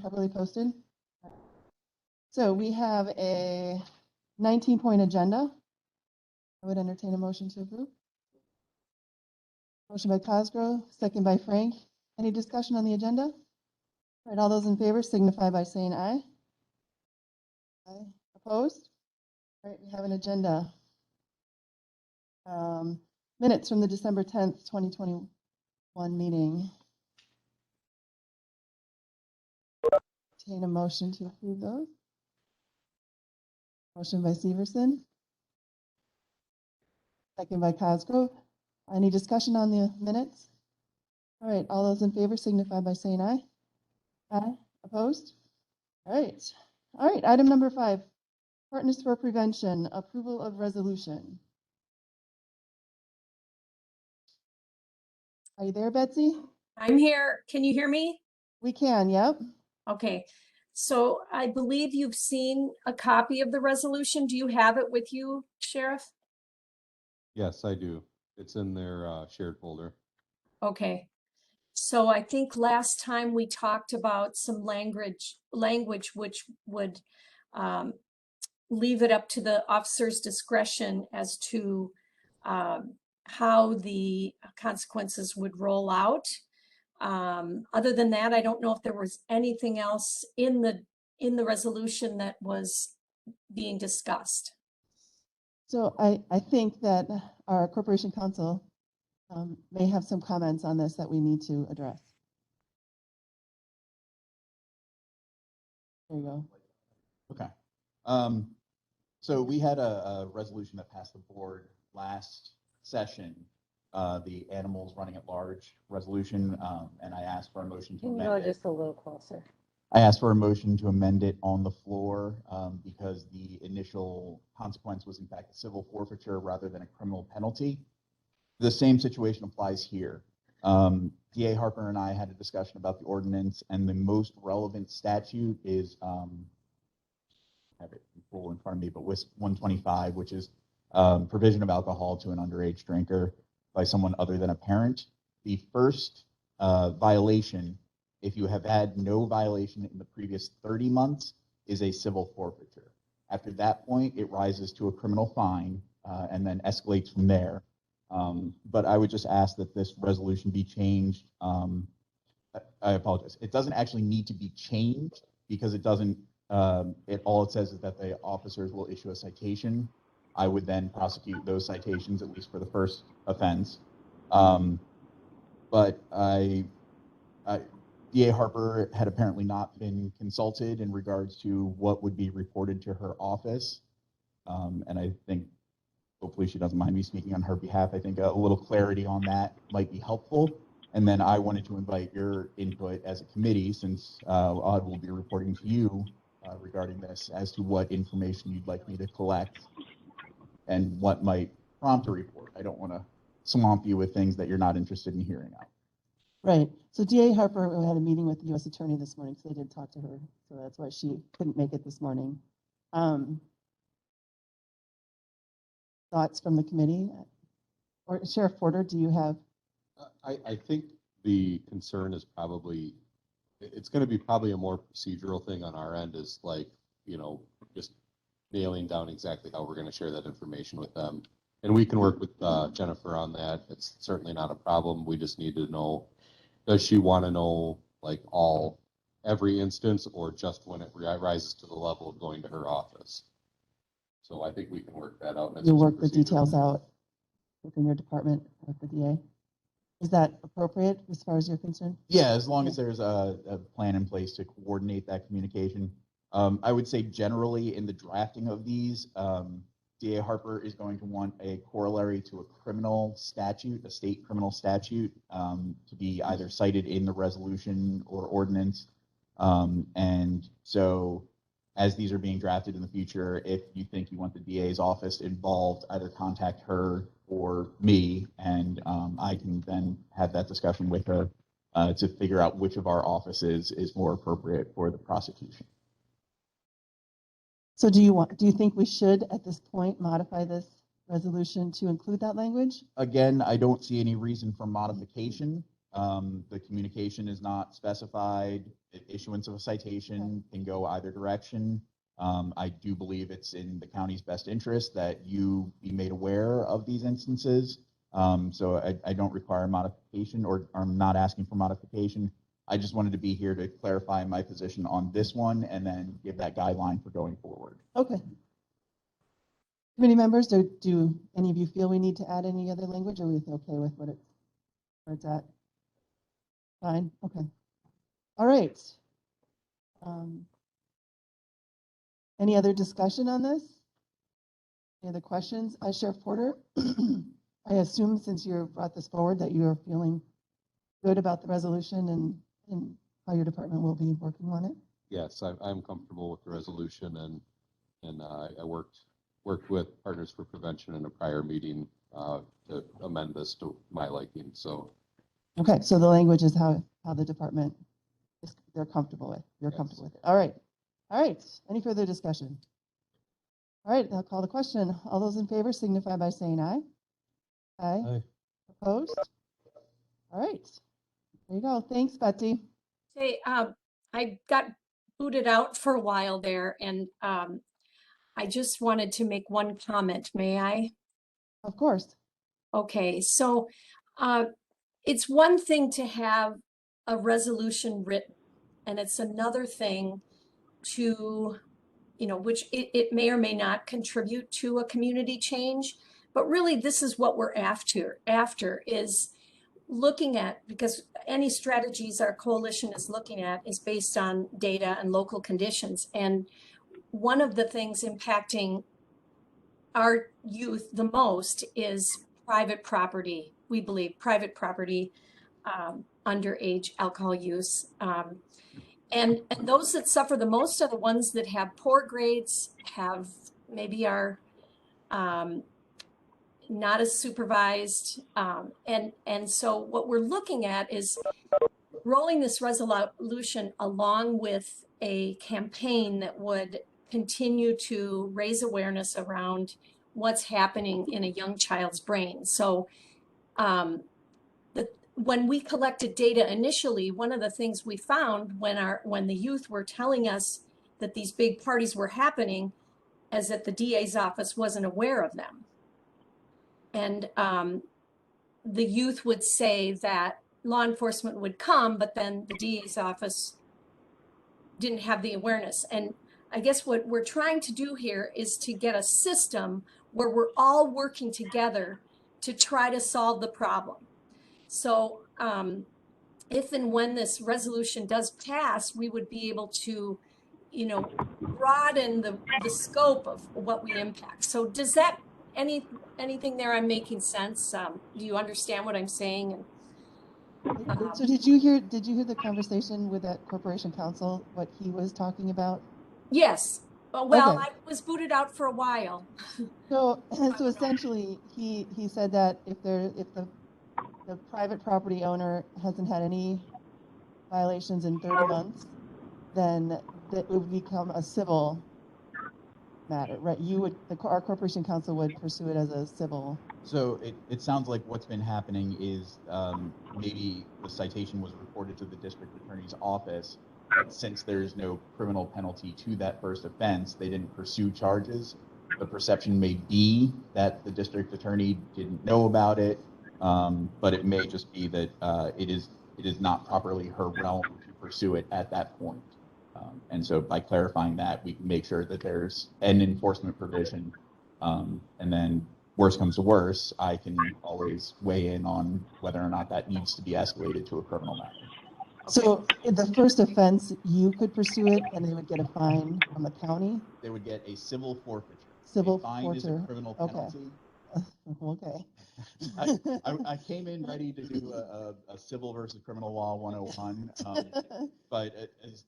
Properly posted. So we have a 19-point agenda. I would entertain a motion to approve. Motion by Cosgrove, second by Frank. Any discussion on the agenda? All right, all those in favor signify by saying aye. Aye. Opposed? All right, we have an agenda. Minutes from the December 10th, 2021 meeting. Entertain a motion to approve those. Motion by Severson. Second by Cosgrove. Any discussion on the minutes? All right, all those in favor signify by saying aye. Aye. Opposed? All right. All right, item number 5, Partners for Prevention, approval of resolution. Are you there, Betsy? I'm here. Can you hear me? We can, yep. Okay. So I believe you've seen a copy of the resolution. Do you have it with you, Sheriff? Yes, I do. It's in their shared folder. Okay. So I think last time we talked about some language which would leave it up to the officer's discretion as to how the consequences would roll out. Other than that, I don't know if there was anything else in the resolution that was being discussed. So I think that our Corporation Counsel may have some comments on this that we need to address. There you go. Okay. So we had a resolution that passed the board last session, the animals running at large resolution, and I asked for a motion to amend it. Just a little closer. I asked for a motion to amend it on the floor because the initial consequence was in fact a civil forfeiture rather than a criminal penalty. The same situation applies here. DA Harper and I had a discussion about the ordinance, and the most relevant statute is, I have it full in front of me, but with 125, which is provision of alcohol to an underage drinker by someone other than a parent. The first violation, if you have had no violation in the previous 30 months, is a civil forfeiture. After that point, it rises to a criminal fine and then escalates from there. But I would just ask that this resolution be changed. I apologize. It doesn't actually need to be changed because it doesn't, all it says is that the officers will issue a citation. I would then prosecute those citations, at least for the first offense. But DA Harper had apparently not been consulted in regards to what would be reported to her office. And I think, hopefully she doesn't mind me speaking on her behalf, I think a little clarity on that might be helpful. And then I wanted to invite your input as a committee, since Odd will be reporting to you regarding this, as to what information you'd like me to collect and what might prompt a report. I don't want to swamp you with things that you're not interested in hearing out. Right. So DA Harper had a meeting with the U.S. Attorney this morning, so they did talk to her. So that's why she couldn't make it this morning. Thoughts from the committee? Or Sheriff Porter, do you have? I think the concern is probably, it's going to be probably a more procedural thing on our end, is like, you know, just nailing down exactly how we're going to share that information with them. And we can work with Jennifer on that. It's certainly not a problem. We just need to know, does she want to know like every instance, or just when it rises to the level of going to her office? So I think we can work that out. You'll work the details out within your department with the DA. Is that appropriate as far as you're concerned? Yeah, as long as there's a plan in place to coordinate that communication. I would say generally in the drafting of these, DA Harper is going to want a corollary to a criminal statute, a state criminal statute, to be either cited in the resolution or ordinance. And so as these are being drafted in the future, if you think you want the DA's office involved, either contact her or me, and I can then have that discussion with her to figure out which of our offices is more appropriate for the prosecution. So do you think we should at this point modify this resolution to include that language? Again, I don't see any reason for modification. The communication is not specified. Issuance of a citation can go either direction. I do believe it's in the county's best interest that you be made aware of these instances. So I don't require modification, or I'm not asking for modification. I just wanted to be here to clarify my position on this one and then give that guideline for going forward. Okay. Committee members, do any of you feel we need to add any other language, or are we okay with where it's at? Fine, okay. All right. Any other discussion on this? Any other questions? Sheriff Porter, I assume since you brought this forward that you are feeling good about the resolution and how your department will be working on it? Yes, I'm comfortable with the resolution, and I worked with Partners for Prevention in a prior meeting to amend this to my liking, so. Okay, so the language is how the department they're comfortable with. You're Yes. comfortable with it. All right. All right. Any further discussion? All right, I'll call the question. All those in favor signify by saying aye. Aye. Aye. Opposed? All right. There you go. Thanks, Betsy. Hey, I got booted out for a while there, and I just wanted to make one comment. May I? Of course. Okay, so it's one thing to have a resolution written, and it's another thing to, which it may or may not contribute to a community change. But really, this is what we're after is looking at, because any strategies our coalition is looking at is based on data and local conditions. And one of the things impacting our youth the most is private property. We believe private property, underage alcohol use. And those that suffer the most are the ones that have poor grades, have maybe are not as supervised. And so what we're looking at is rolling this resolution along with a campaign that would continue to raise awareness around what's happening in a young child's brain. So when we collected data initially, one of the things we found when the youth were telling us that these big parties were happening is that the DA's office wasn't aware of them. And the youth would say that law enforcement would come, but then the DA's office didn't have the awareness. And I guess what we're trying to do here is to get a system where we're all working together to try to solve the problem. So if and when this resolution does pass, we would be able to, broaden the scope of what we impact. So does that, anything there I'm making sense? Do you understand what I'm saying? So did you hear the conversation with that corporation counsel, what he was talking about? Yes. Well, Okay. I was booted out for a while. So essentially he said that if the private property owner hasn't had any violations in 30 months, then that would become a civil matter, right? Our corporation counsel would pursue it as a civil. So it sounds like what's been happening is maybe the citation was reported to the district attorney's office, but since there's no criminal penalty to that first offense, they didn't pursue charges. The perception may be that the district attorney didn't know about it, but it may just be that it is not properly her realm to pursue it at that point. And so by clarifying that, we can make sure that there's an enforcement provision. And then worst comes to worst, I can always weigh in on whether or not that needs to be escalated to a criminal matter. So in the first offense, you could pursue it and they would get a fine from the county? They would get a civil forfeiture. Civil a fine is a forfeiture. criminal Okay. penalty. Okay. I came in ready to do a civil versus criminal law 101, but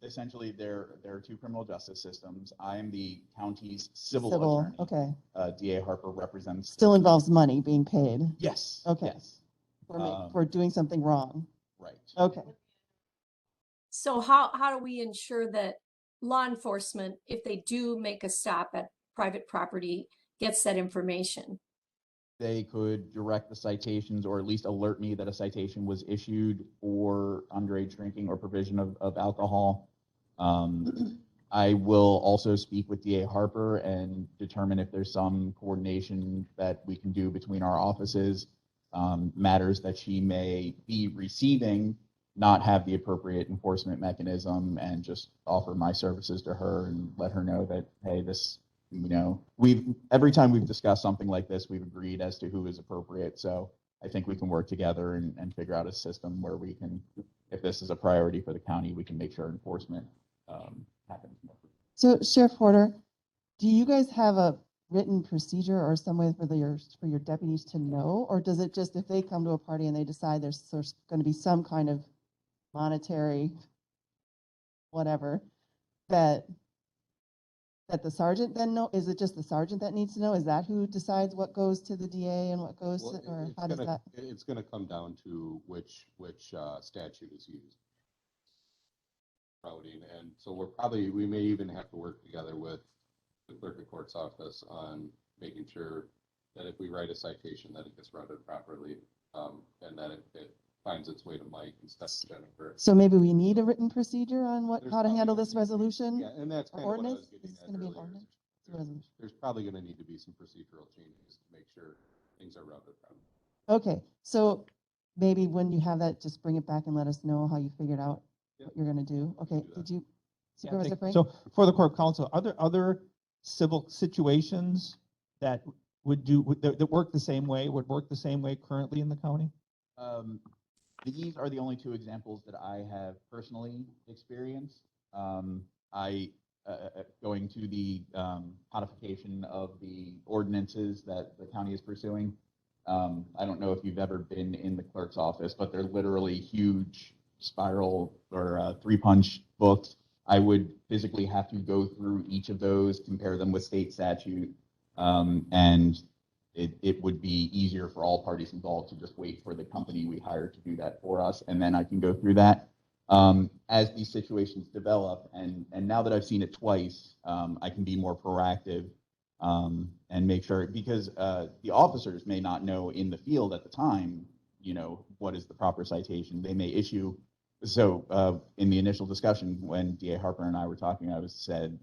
essentially there are two criminal justice systems. I am the county's civil attorney. Okay. DA Harper represents. Still involves money being paid. Yes. Okay. Yes. For doing something wrong. Right. Okay. So how do we ensure that law enforcement, if they do make a stop at private property, gets that information? they could direct the citations or at least alert me that a citation was issued for underage drinking or provision of alcohol. I will also speak with DA Harper and determine if there's some coordination that we can do between our offices. Matters that she may be receiving, not have the appropriate enforcement mechanism, and just offer my services to her and let her know that, hey, this, every time we've discussed something like this, we've agreed as to who is appropriate. So I think we can work together and figure out a system where we can, if this is a priority for the county, we can make sure enforcement happens. So Sheriff Porter, do you guys have a written procedure or some way for your deputies to know, or does it just, if they come to a party and they decide there's going to be some kind of monetary whatever, that the sergeant then know? Is it just the sergeant that needs to know? Is that who decides what goes to the DA and what goes to, or how does that? It's gonna come down to which statute is used. Routing, and so we may even have to work together with the clerk of court's office on making sure that if we write a citation, that it gets routed properly, and that it finds its way to Mike instead of Jennifer. So maybe we need a written procedure on There's how to handle probably this resolution? Yeah, and that's kind of what I was Ordinance? getting Is this at gonna be an earlier. ordinance? It's a resolution. There's probably gonna need to be some procedural changes to make sure things are routed properly. Okay, so maybe when you have that, just bring it back and let us know how you figured out Yep. what you're gonna do. Okay, do that. did you, Yeah, Supervisor Frank? so for the court counsel, are there other civil situations that that work the same way, would work the same way currently in the county? These are the only two examples that I have personally experienced. Going to the codification of the ordinances that the county is pursuing. I don't know if you've ever been in the clerk's office, but they're literally huge spiral or 3-punch books. I would physically have to go through each of those, compare them with state statute, and it would be easier for all parties involved to just wait for the company we hired to do that for us, and then I can go through that. As these situations develop, and now that I've seen it twice, I can be more proactive and make sure, because the officers may not know in the field at the time, what is the proper citation. They may issue. So in the initial discussion, when DA Harper and I were talking, I said,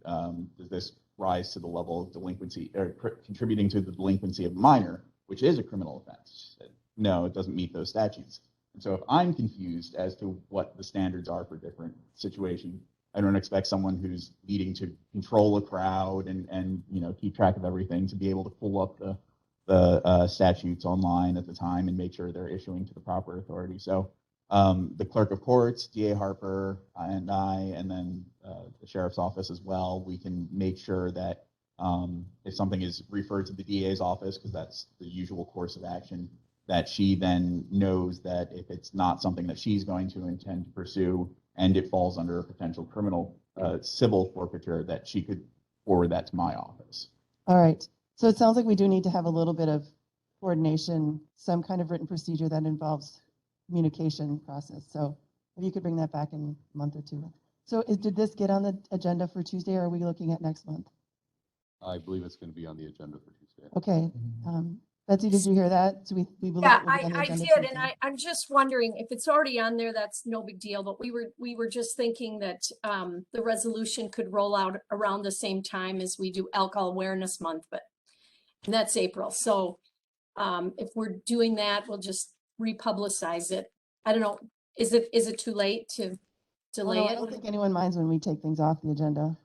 does this rise to the level of delinquency or contributing to the delinquency of a minor, which is a criminal offense? She said, no, it doesn't meet those statutes. And so if I'm confused as to what the standards are for different situations, I don't expect someone who's needing to control a crowd and keep track of everything to be able to pull up the statutes online at the time and make sure they're issuing to the proper authority. So the clerk of courts, DA Harper, and I, and then the sheriff's office as well, we can make sure that if something is referred to the DA's office, because that's the usual course of action, that she then knows that if it's not something that she's going to intend to pursue and it falls under a potential criminal civil forfeiture, that she could forward that to my office. All right, so it sounds like we do need to have a little bit of coordination, some kind of written procedure that involves communication process. So if you could bring that back in a month or two. So did this get on the agenda for Tuesday, or are we looking at next month? I believe it's going to be on the agenda for Tuesday. Okay, Betsy, did you hear that? So we believe Yeah, it will be on the I agenda did, and Tuesday. I'm just wondering if it's already on there, that's no big deal, but we were just thinking that the resolution could roll out around the same time as we do Alcohol Awareness Month, and that's April. So if we're doing that, we'll just republicize it. I don't know, is it too late to delay No, I it? don't think anyone minds when we take things off the agenda,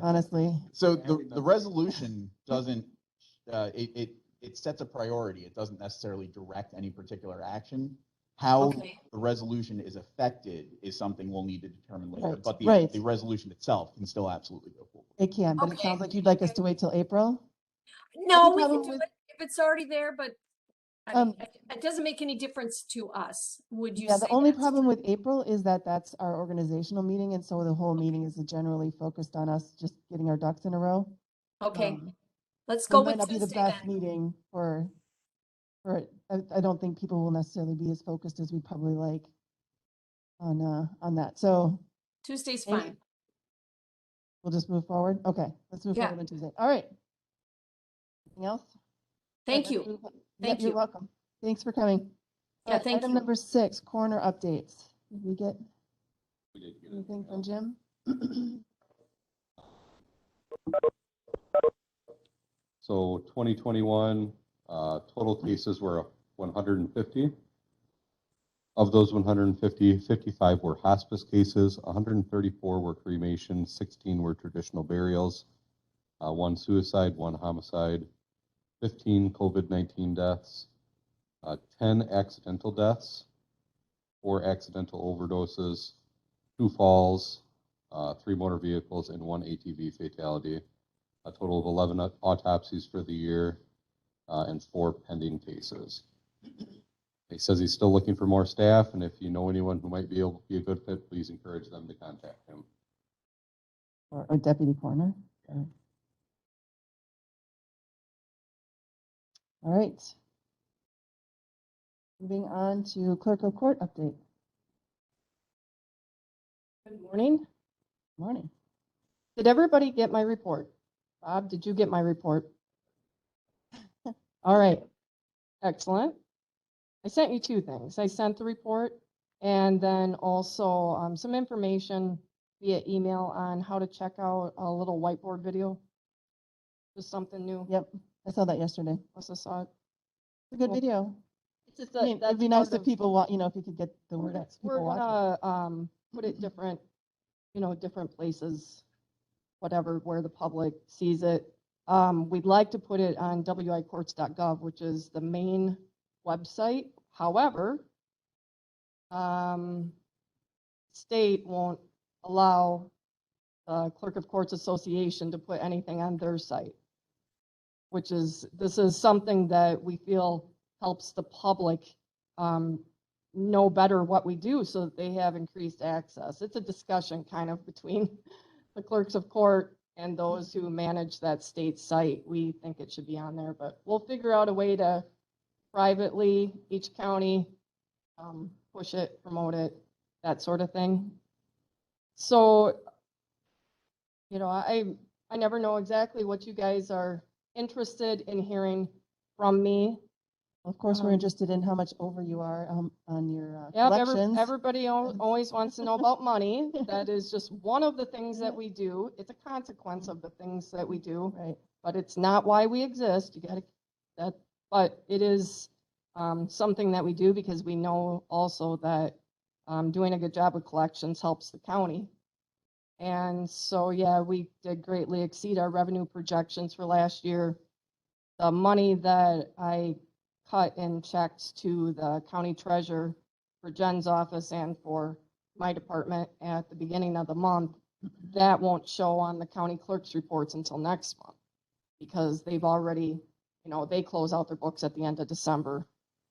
honestly. So the resolution doesn't, it sets a priority. It doesn't necessarily direct any particular action. How Okay. the resolution is affected is something we'll need to determine later, Right, but right. the resolution itself can still absolutely go forward. It can, but it Okay. sounds like you'd like us to wait till April? No, Any we can problem do with- it if it's already there, but I Um, mean, it doesn't make any difference to us. Would you Yeah, say the only that's problem true? with April is that that's our organizational meeting, and so the whole meeting is generally focused on us just getting our ducks in a row. Okay, let's It go might with not be the Tuesday best then. meeting for it. I don't think people will necessarily be as focused as we'd probably like on that. So Tuesday's Any- fine. we'll just move forward. Okay, let's move Yeah. forward on Tuesday. All right. Anything else? Thank Let's you. move- Thank You're you. welcome. Thanks for coming. Yeah, All right, thank Item you. number 6, coroner updates. Did we get We did get it. anything from Jim? So 2021, total cases were 150. Of those 150, 55 were hospice cases, 134 were cremation, 16 were traditional burials, 1 suicide, 1 homicide, 15 COVID-19 deaths, 10 accidental deaths, 4 accidental overdoses, 2 falls, 3 motor vehicles, and 1 ATV fatality. A total of 11 autopsies for the year, and 4 pending cases. He says he's still looking for more staff, and if you know anyone who might be able to be a good fit, please encourage them to contact him. Or deputy coroner? Okay. All right. Moving on to clerk of court update. Good morning. Morning. Did everybody get my report? Bob, did you get my report? All right, excellent. I sent you 2 things. I sent the report and then also some information via email on how to check out a little whiteboard video. Just something new. Yep, I saw that yesterday. Melissa saw it. It's a good Cool. video. It's just I mean, it'd be nice if people want, if you could get the word out. so We're people watch it. gonna put it different, different places, whatever, where the public sees it. We'd like to put it on wicourts.gov, which is the main website. However, state won't allow the Clerk of Courts Association to put anything on their site, this is something that we feel helps the public know better what we do so that they have increased access. It's a discussion kind of between the clerks of court and those who manage that state site. We think it should be on there, but we'll figure out a way to privately, each county, push it, promote it, that sort of thing. So, I never know exactly what you guys are interested in hearing from me. Of course, we're Um, interested in how much over you are on your Yep, collections. everybody always wants to know about money. That is just one of the things that we do. It's a consequence of the things that we do, Right. but it's not why we exist. But it is something that we do because we know also that doing a good job with collections helps the county. And so, yeah, we did greatly exceed our revenue projections for last year. The money that I cut in checks to the county treasurer for Jen's office and for my department at the beginning of the month, that won't show on the county clerk's reports until next month because they've already, they close out their books at the end of December,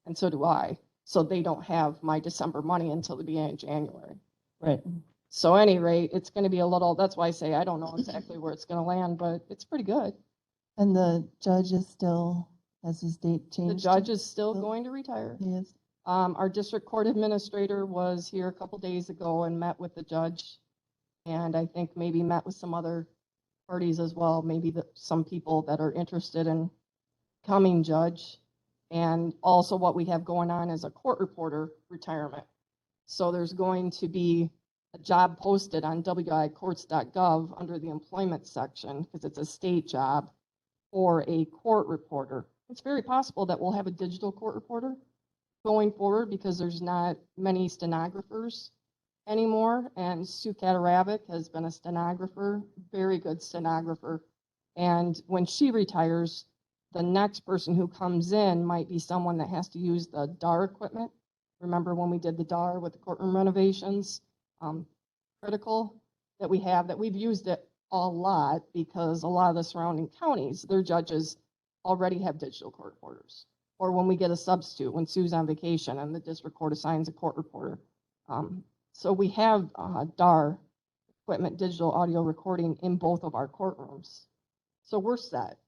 and so do I. So they don't have my December money until the beginning of January. Right. So any rate, it's going to be a little, that's why I say I don't know exactly where it's going to land, but it's pretty good. And the judge is still, has his date The changed? judge is still Still- going to retire. He is. Our district court administrator was here a couple days ago and met with the judge. And I think maybe met with some other parties as well, maybe some people that are interested in becoming judge. And also what we have going on is a court reporter retirement. So there's going to be a job posted on wicourts.gov under the employment section, because it's a state job, for a court reporter. It's very possible that we'll have a digital court reporter going forward because there's not many stenographers anymore. And Sue Kataravic has been a stenographer, very good stenographer. And when she retires, the next person who comes in might be someone that has to use the DAR equipment. Remember when we did the DAR with the courtroom renovations? Critical that we have, that we've used it a lot because a lot of the surrounding counties, their judges already have digital court reporters. Or when we get a substitute, when Sue's on vacation and the district court assigns a court reporter. So we have DAR equipment, digital audio recording in both of our courtrooms. So we're set.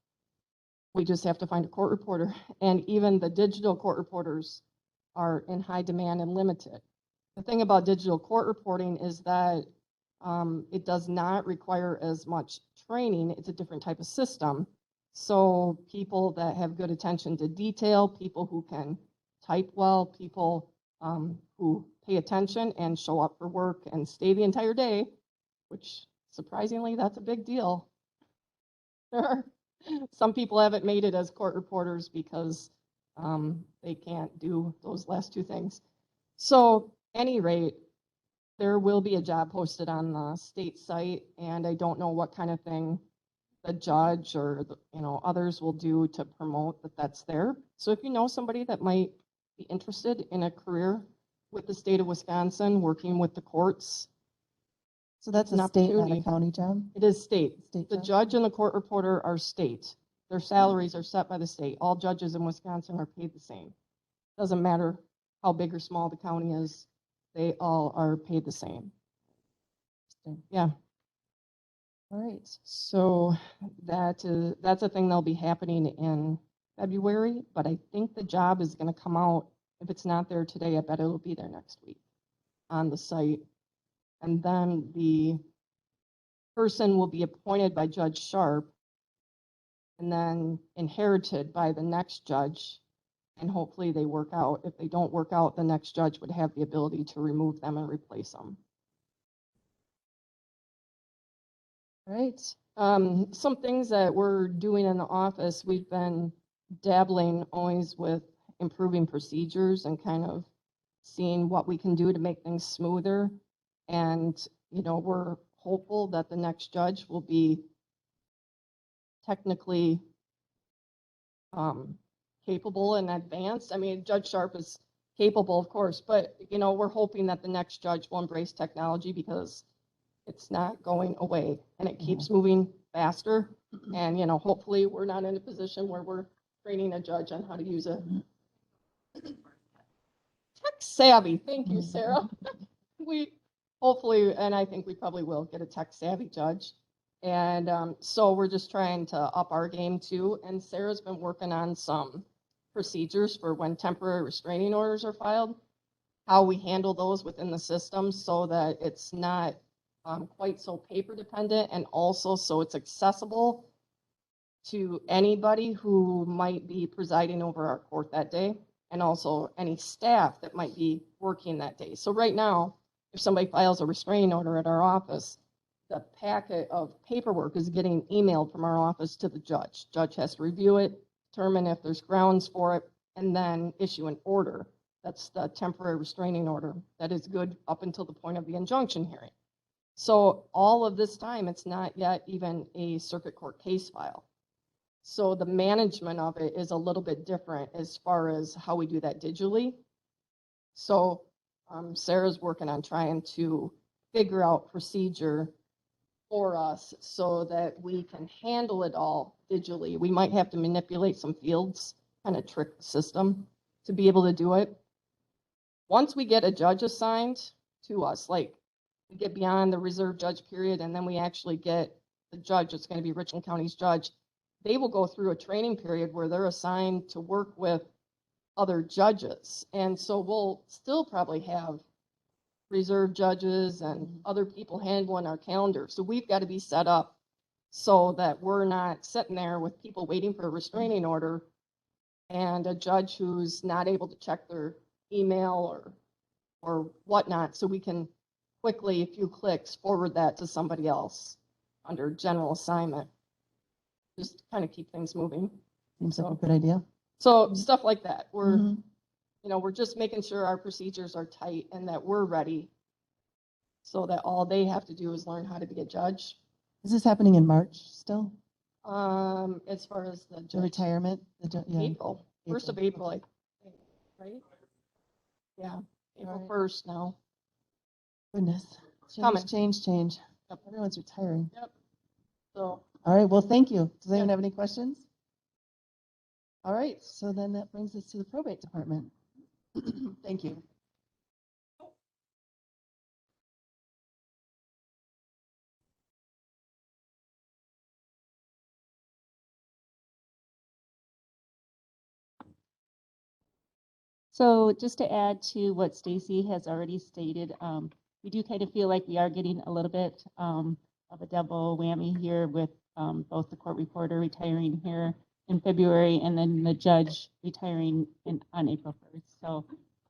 We just have to find a court reporter. And even the digital court reporters are in high demand and limited. The thing about digital court reporting is that it does not require as much training. It's a different type of system. So people that have good attention to detail, people who can type well, people who pay attention and show up for work and stay the entire day, which surprisingly, that's a big deal. There are some people haven't made it as court reporters because they can't do those last two things. So, any rate, there will be a job posted on the state site, and I don't know what kind of thing the judge or others will do to promote that that's there. So if you know somebody that might be interested in a career with the state of Wisconsin, working with the courts, So that's an a state, not a opportunity. county job? It is state. State The job? judge and the court reporter are state. Their salaries are set by the state. All judges in Wisconsin are paid the same. Doesn't matter how big or small the county is, they all are paid the same. Yeah. All right. So that's a thing that'll be happening in February, but I think the job is going to come out. If it's not there today, I bet it'll be there next week on the site. And then the person will be appointed by Judge Sharp and then inherited by the next judge. And hopefully they work out. If they don't work out, the next judge would have the ability to remove them and replace them. All right. Some things that we're doing in the office, we've been dabbling always with improving procedures and kind of seeing what we can do to make things smoother. And, we're hopeful that the next judge will be technically capable and advanced. I mean, Judge Sharp is capable, of course, but, we're hoping that the next judge will embrace technology because it's not going away and it keeps moving faster. And, hopefully we're not in a position where we're training a judge on how to use it. Tech savvy. Thank you, Sarah. We hopefully, and I think we probably will get a tech savvy judge. And so we're just trying to up our game too. And Sarah's been working on some procedures for when temporary restraining orders are filed, how we handle those within the system so that it's not quite so paper dependent, and also so it's accessible to anybody who might be presiding over our court that day, and also any staff that might be working that day. So right now, if somebody files a restraining order at our office, the packet of paperwork is getting emailed from our office to the judge. Judge has to review it, determine if there's grounds for it, and then issue an order. That's the temporary restraining order that is good up until the point of the injunction hearing. So all of this time, it's not yet even a circuit court case file. So the management of it is a little bit different as far as how we do that digitally. So Sarah's working on trying to figure out procedure for us so that we can handle it all digitally. We might have to manipulate some fields, kind of trick the system to be able to do it. Once we get a judge assigned to us, like we get beyond the reserve judge period, and then we actually get the judge, it's going to be Richland County's judge, they will go through a training period where they're assigned to work with other judges. And so we'll still probably have reserve judges and other people handling our calendar. So we've got to be set up so that we're not sitting there with people waiting for a restraining order and a judge who's not able to check their email or whatnot. So we can quickly, a few clicks, forward that to somebody else under general assignment. Just kind of keep things moving. Seems like a good idea. So stuff like that. We're, Mhm. we're just making sure our procedures are tight and that we're ready so that all they have to do is learn how to be a judge. Is this happening in March still? As far as the The judge, retirement? Yeah. April, 1st of April, I think, right? Yeah, April Alright. 1st now. Goodness. Coming. Change. Yep. Everyone's retiring. So All right, well, thank you. Does anyone Yeah. have any questions? All right, so then that brings us to the probate department. Thank you. So just to add to what Stacy has already stated, we do kind of feel like we are getting a little bit of a double whammy here with both the court reporter retiring here in February and then the judge retiring on April 1st. So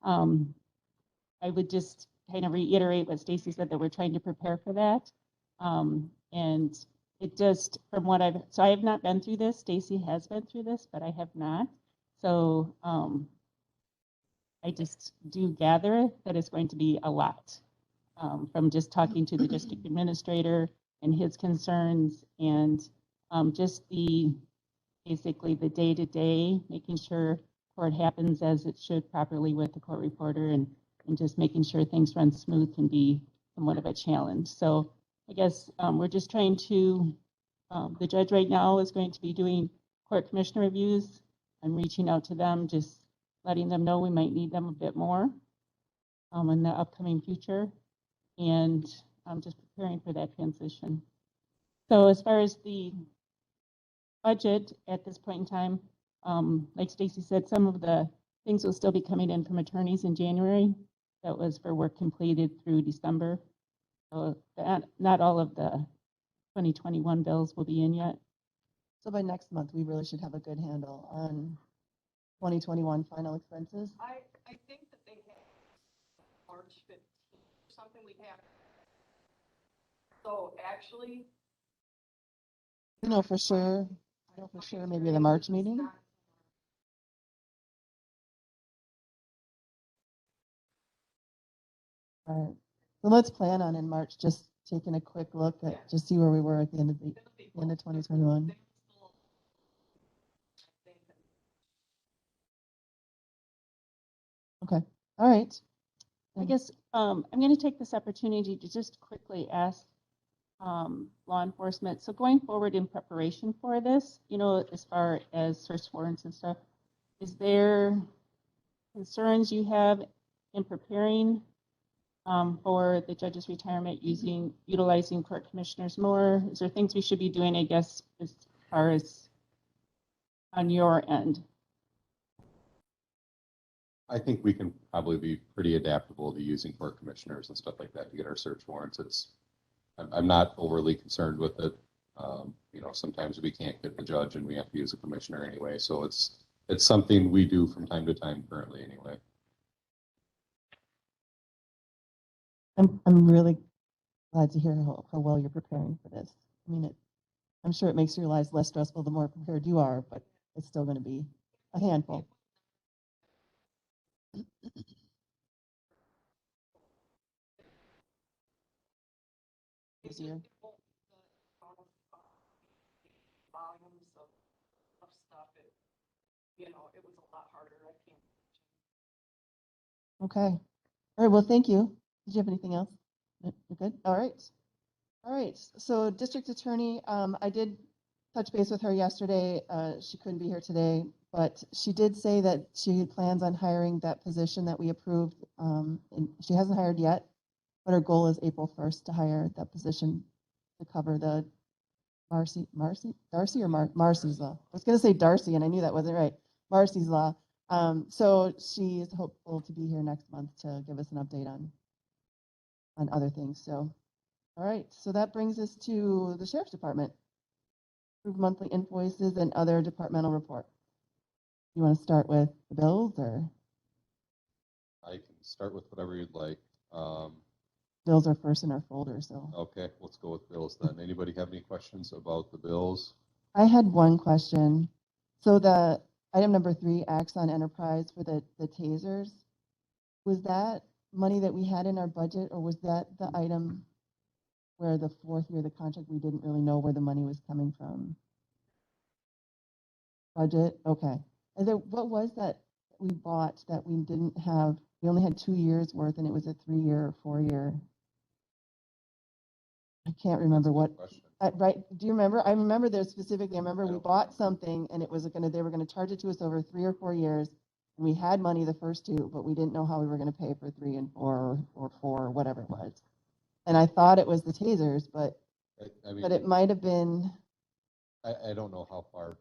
I would just kind of reiterate what Stacy said, that we're trying to prepare for that. And it just, from what so I have not been through this. Stacy has been through this, but I have not. So I just do gather that it's going to be a lot, from just talking to the district administrator and his concerns, and just basically the day-to-day, making sure court happens as it should properly with the court reporter, and just making sure things run smooth can be somewhat of a challenge. So I guess we're just trying to, the judge right now is going to be doing court commissioner reviews. I'm reaching out to them, just letting them know we might need them a bit more in the upcoming future, and I'm just preparing for that transition. So as far as the budget at this point in time, like Stacy said, some of the things will still be coming in from attorneys in January. That was for work completed through December. So not all of the 2021 bills will be in yet. So by next month, we really should have a good handle on 2021 final expenses. I think that they have March 15th, something we have. So actually. You know for sure, maybe the March meeting. All right. So let's plan on in March, just taking a quick look at, just see where we were at the end of 2021. Okay. All right. I guess I'm going to take this opportunity to just quickly ask law enforcement. So going forward in preparation for this, you know, as far as search warrants and stuff, is there concerns you have in preparing for the judge's retirement, utilizing court commissioners more? Is there things we should be doing, I guess, as far as on your end? I think we can probably be pretty adaptable to using court commissioners and stuff like that to get our search warrants. I'm not overly concerned with it. You know, sometimes we can't get the judge and we have to use a commissioner anyway. So it's something we do from time to time currently anyway. I'm really glad to hear how well you're preparing for this. I mean, I'm sure it makes your lives less stressful the more prepared you are, but it's still going to be a handful. Easier. Volumes of stuff, it was a lot harder. I can't. Okay. All right. Well, thank you. Did you have anything else? No, you're good. All right. All right. So district attorney, I did touch base with her yesterday. She couldn't be here today, but she did say that she plans on hiring that position that we approved. And she hasn't hired yet, but her goal is April 1st to hire that position to cover the Marcy's law. I was going to say Darcy, and I knew that wasn't right. Marcy's law. So she is hopeful to be here next month to give us an update on other things. So, all right. So that brings us to the Sheriff's Department. Approve monthly invoices and other departmental report. You want to start with the bills, or? I can start with whatever you'd like. Bills are first in our folder, so. Okay, let's go with bills then. Anybody have any questions about the bills? I had one question. So the item number 3, Axon Enterprise for the tasers, was that money that we had in our budget, or was that the item where the 4th year of the contract, we didn't really know where the money was coming from? Budget, okay. And then what was that we bought that we didn't have? We only had 2 years worth, and it was a 3-year or 4-year. I can't remember what. Right? Do you remember? I remember there specifically. I remember we bought something, and it was they were going to charge it to us over 3 or 4 years. And we had money the first 2, but we didn't know how we were going to pay for 3 and 4 or 4 or whatever it was. And I thought it was the tasers, but I mean, but it might have been. I don't know how far.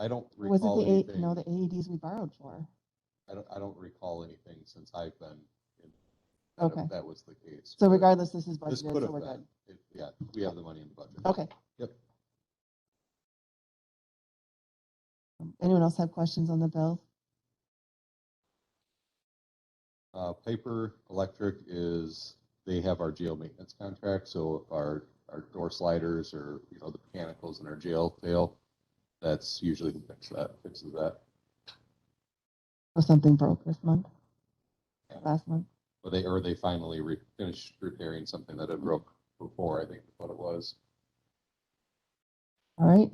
I don't Was it recall anything. the AEDs we borrowed for? I don't recall anything since I've been in. Okay. That was the case. So but regardless, this is budgeted, this could so have we're been. good. Yeah, we have the money in the budget. Okay. Yep. Anyone else have questions on the bill? Paper Electric they have our jail maintenance contract, so if our door sliders or, the mechanicals in our jail fail, that's usually who fixes that. Or something broke this month? Last month? Or they finally finished repairing something that had broke before, I think is what it was. All right.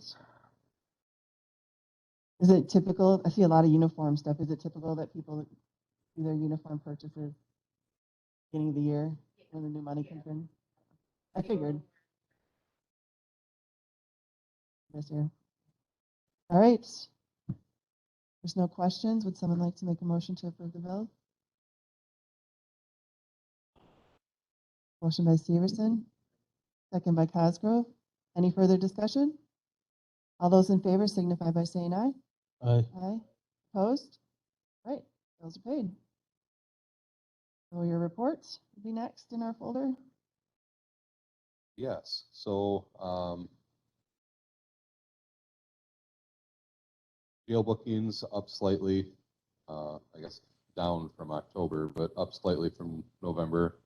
Is it typical? I see a lot of uniform stuff. Is it typical that people do their uniform purchases beginning of the year when the new money comes in? I figured. This year. All right. There's no questions. Would someone like to make a motion to approve the bill? Motion by Severson, second by Cosgrove. Any further discussion? All those in favor signify by saying aye. Aye. Aye. Opposed? All right, bills are paid. So your reports will be next in our folder. Yes, so, jail bookings up slightly, I guess down from October, but up slightly from November.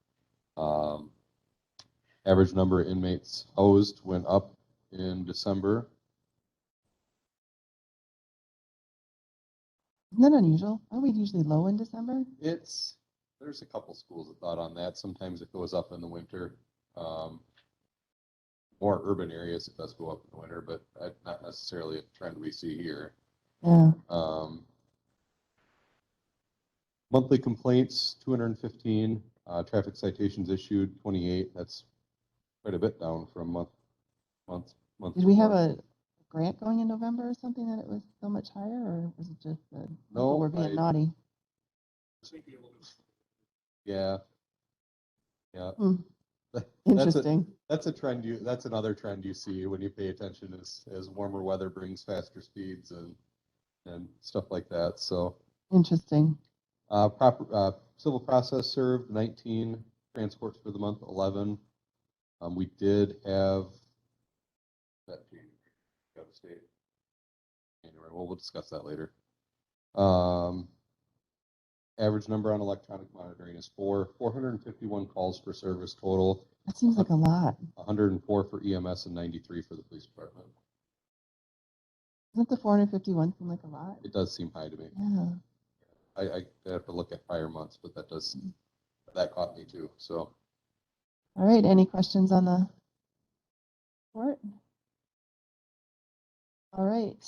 Average number of inmates housed went up in December. Isn't that unusual? Aren't we usually low in December? There's a couple schools that thought on that. Sometimes it goes up in the winter. More urban areas, it does go up in the winter, but not necessarily a trend we see here. Yeah. Monthly complaints, 215. Traffic citations issued, 28. That's quite a bit down from month. Did we have before. a grant going in November or something that it was so much higher, or was it just that No, people were being naughty? Yeah. Yeah. Hmm. That's Interesting. That's a trend that's another trend you see when you pay attention as warmer weather brings faster speeds and stuff like that. So Interesting. civil process served 19, transports for the month 11. We did have that change out of state. Anyway, we'll discuss that later. Average number on electronic monitoring is 451 calls for service total. That seems like a lot. 104 for EMS and 93 for the police department. Isn't the 451 seem like a lot? It does seem high to me. Yeah. I have to look at prior months, but that caught me too. So, All right. Any questions on the report? All right.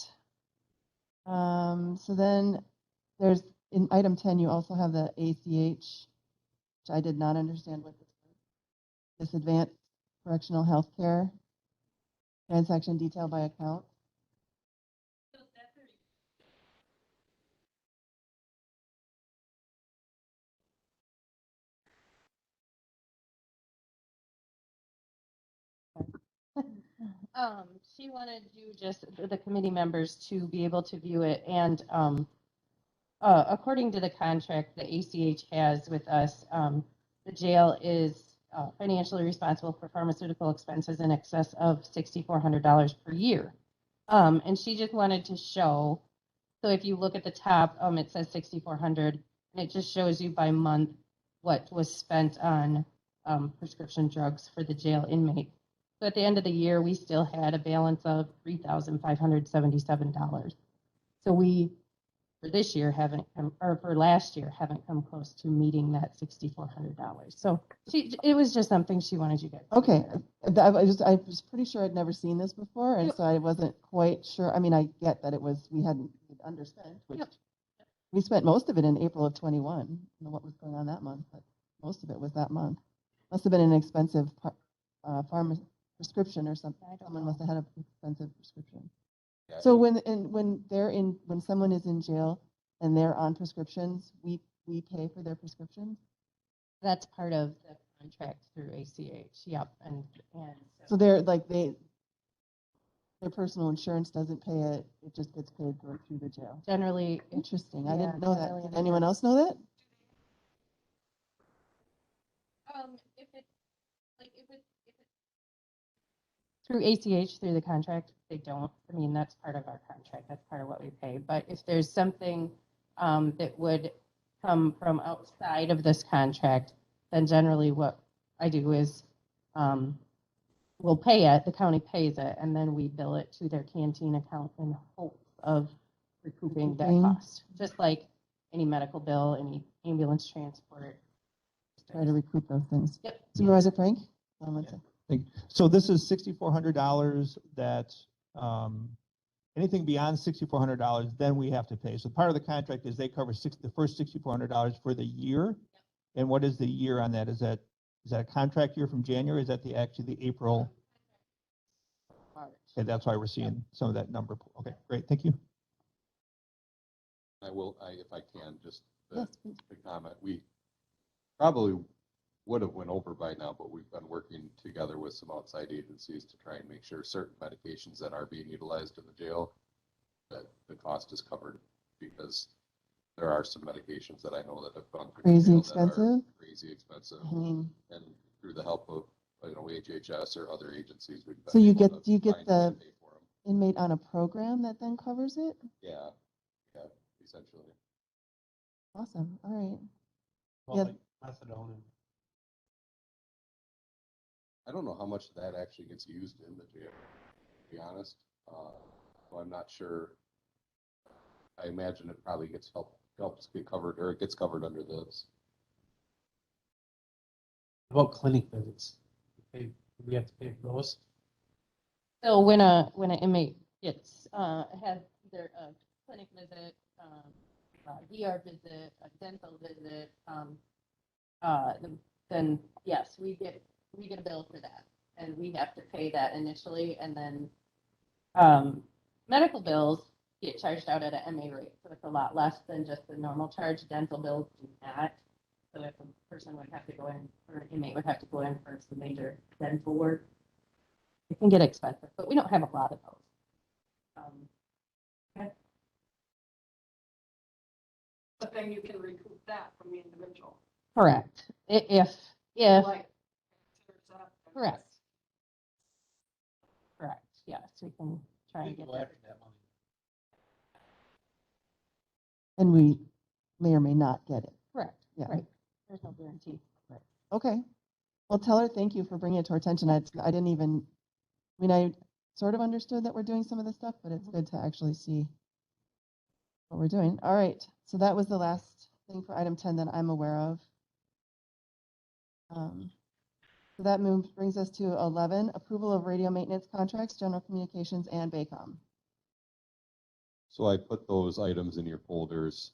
So then there's in item 10, you also have the ACH, which I did not understand what this was. This advanced correctional health care transaction detail by account. She wanted you just, the committee members to be able to view it, and according to the contract the ACH has with us, the jail is financially responsible for pharmaceutical expenses in excess of $6,400 per year. And she just wanted to show, so if you look at the top, it says 6,400, and it just shows you by month what was spent on prescription drugs for the jail inmate. So at the end of the year, we still had a balance of $3,577. So we, for this year, for last year, haven't come close to meeting that $6,400. So it was just something she wanted you guys to Okay. see. I was pretty sure I'd never seen this before, and so I wasn't quite sure. I mean, I get that we hadn't underspent, which we spent most of it in April of 21. I don't know what was going on that month, but most of it was that month. Must have been an expensive prescription or something. Someone must have had an expensive prescription. yeah, So when someone is in jail and they're on prescriptions, we pay for their prescriptions. That's part of the contract through ACH. Yep. And So they're like their personal insurance doesn't pay it; it just gets paid through the jail. generally, Interesting. I Yeah, didn't know that. generally Did anyone else know that? Through ACH, through the contract, they don't. I mean, that's part of our contract. That's part of what we pay. But if there's something that would come from outside of this contract, then generally what I do is we'll pay it, the county pays it, and then we bill it to their canteen account in hopes of recouping that Recouping. cost. Just like any medical bill, any ambulance transport. Try to recoup those things. Yep. Supervisor Frank? So this is $6,400 that, anything beyond $6,400, then we have to pay. So part of the contract is they cover the first $6,400 for the year. And what is the year on that? Is that a contract year from January? Is that actually the April? March. Okay, that's why we're seeing some of that number. Okay, great, thank you. If I can, just Yes, please. a comment. We probably would have went over by now, but we've been working together with some outside agencies to try and make sure certain medications that are being utilized in the jail, that the cost is covered, because there are some medications that I know that have gone through the Crazy jail that are expensive? crazy expensive. I mean, And through the help of, HHS or other agencies, we've been so you able get, to do you get find a way the to pay for 'em. inmate on a program that then covers it? Yeah, essentially. Awesome, all right. Well, Yeah. like methadone and I don't know how much of that actually gets used in the jail, to be honest. So I'm not sure. I imagine it probably helps get covered, or it gets covered under this. what about clinic visits? We have to pay for those. So when an inmate gets, has their clinic visit, ER visit, a dental visit, then yes, we get a bill for that. And we have to pay that initially, and then medical bills get charged out at an MA rate. So it's a lot less than just the normal charge. Dental bills do not. So if a person would have to go in, or an inmate would have to go in for some major dental work, it can get expensive, but we don't have a lot of those. But then you can recoup that from the individual. Correct. If, Like, correct. Correct, yes, we can try and get Go that. after that money. And we may or may not get it. Correct, Yeah. right. There's no guarantee. Okay. Well, tell her thank you for bringing it to our attention. I didn't even, I mean, I sort of understood that we're doing some of this stuff, but it's good to actually see what we're doing. All right. So that was the last thing for item 10 that I'm aware of. So that brings us to 11, approval of radio maintenance contracts, general communications, and Baycom. So I put those items in your folders.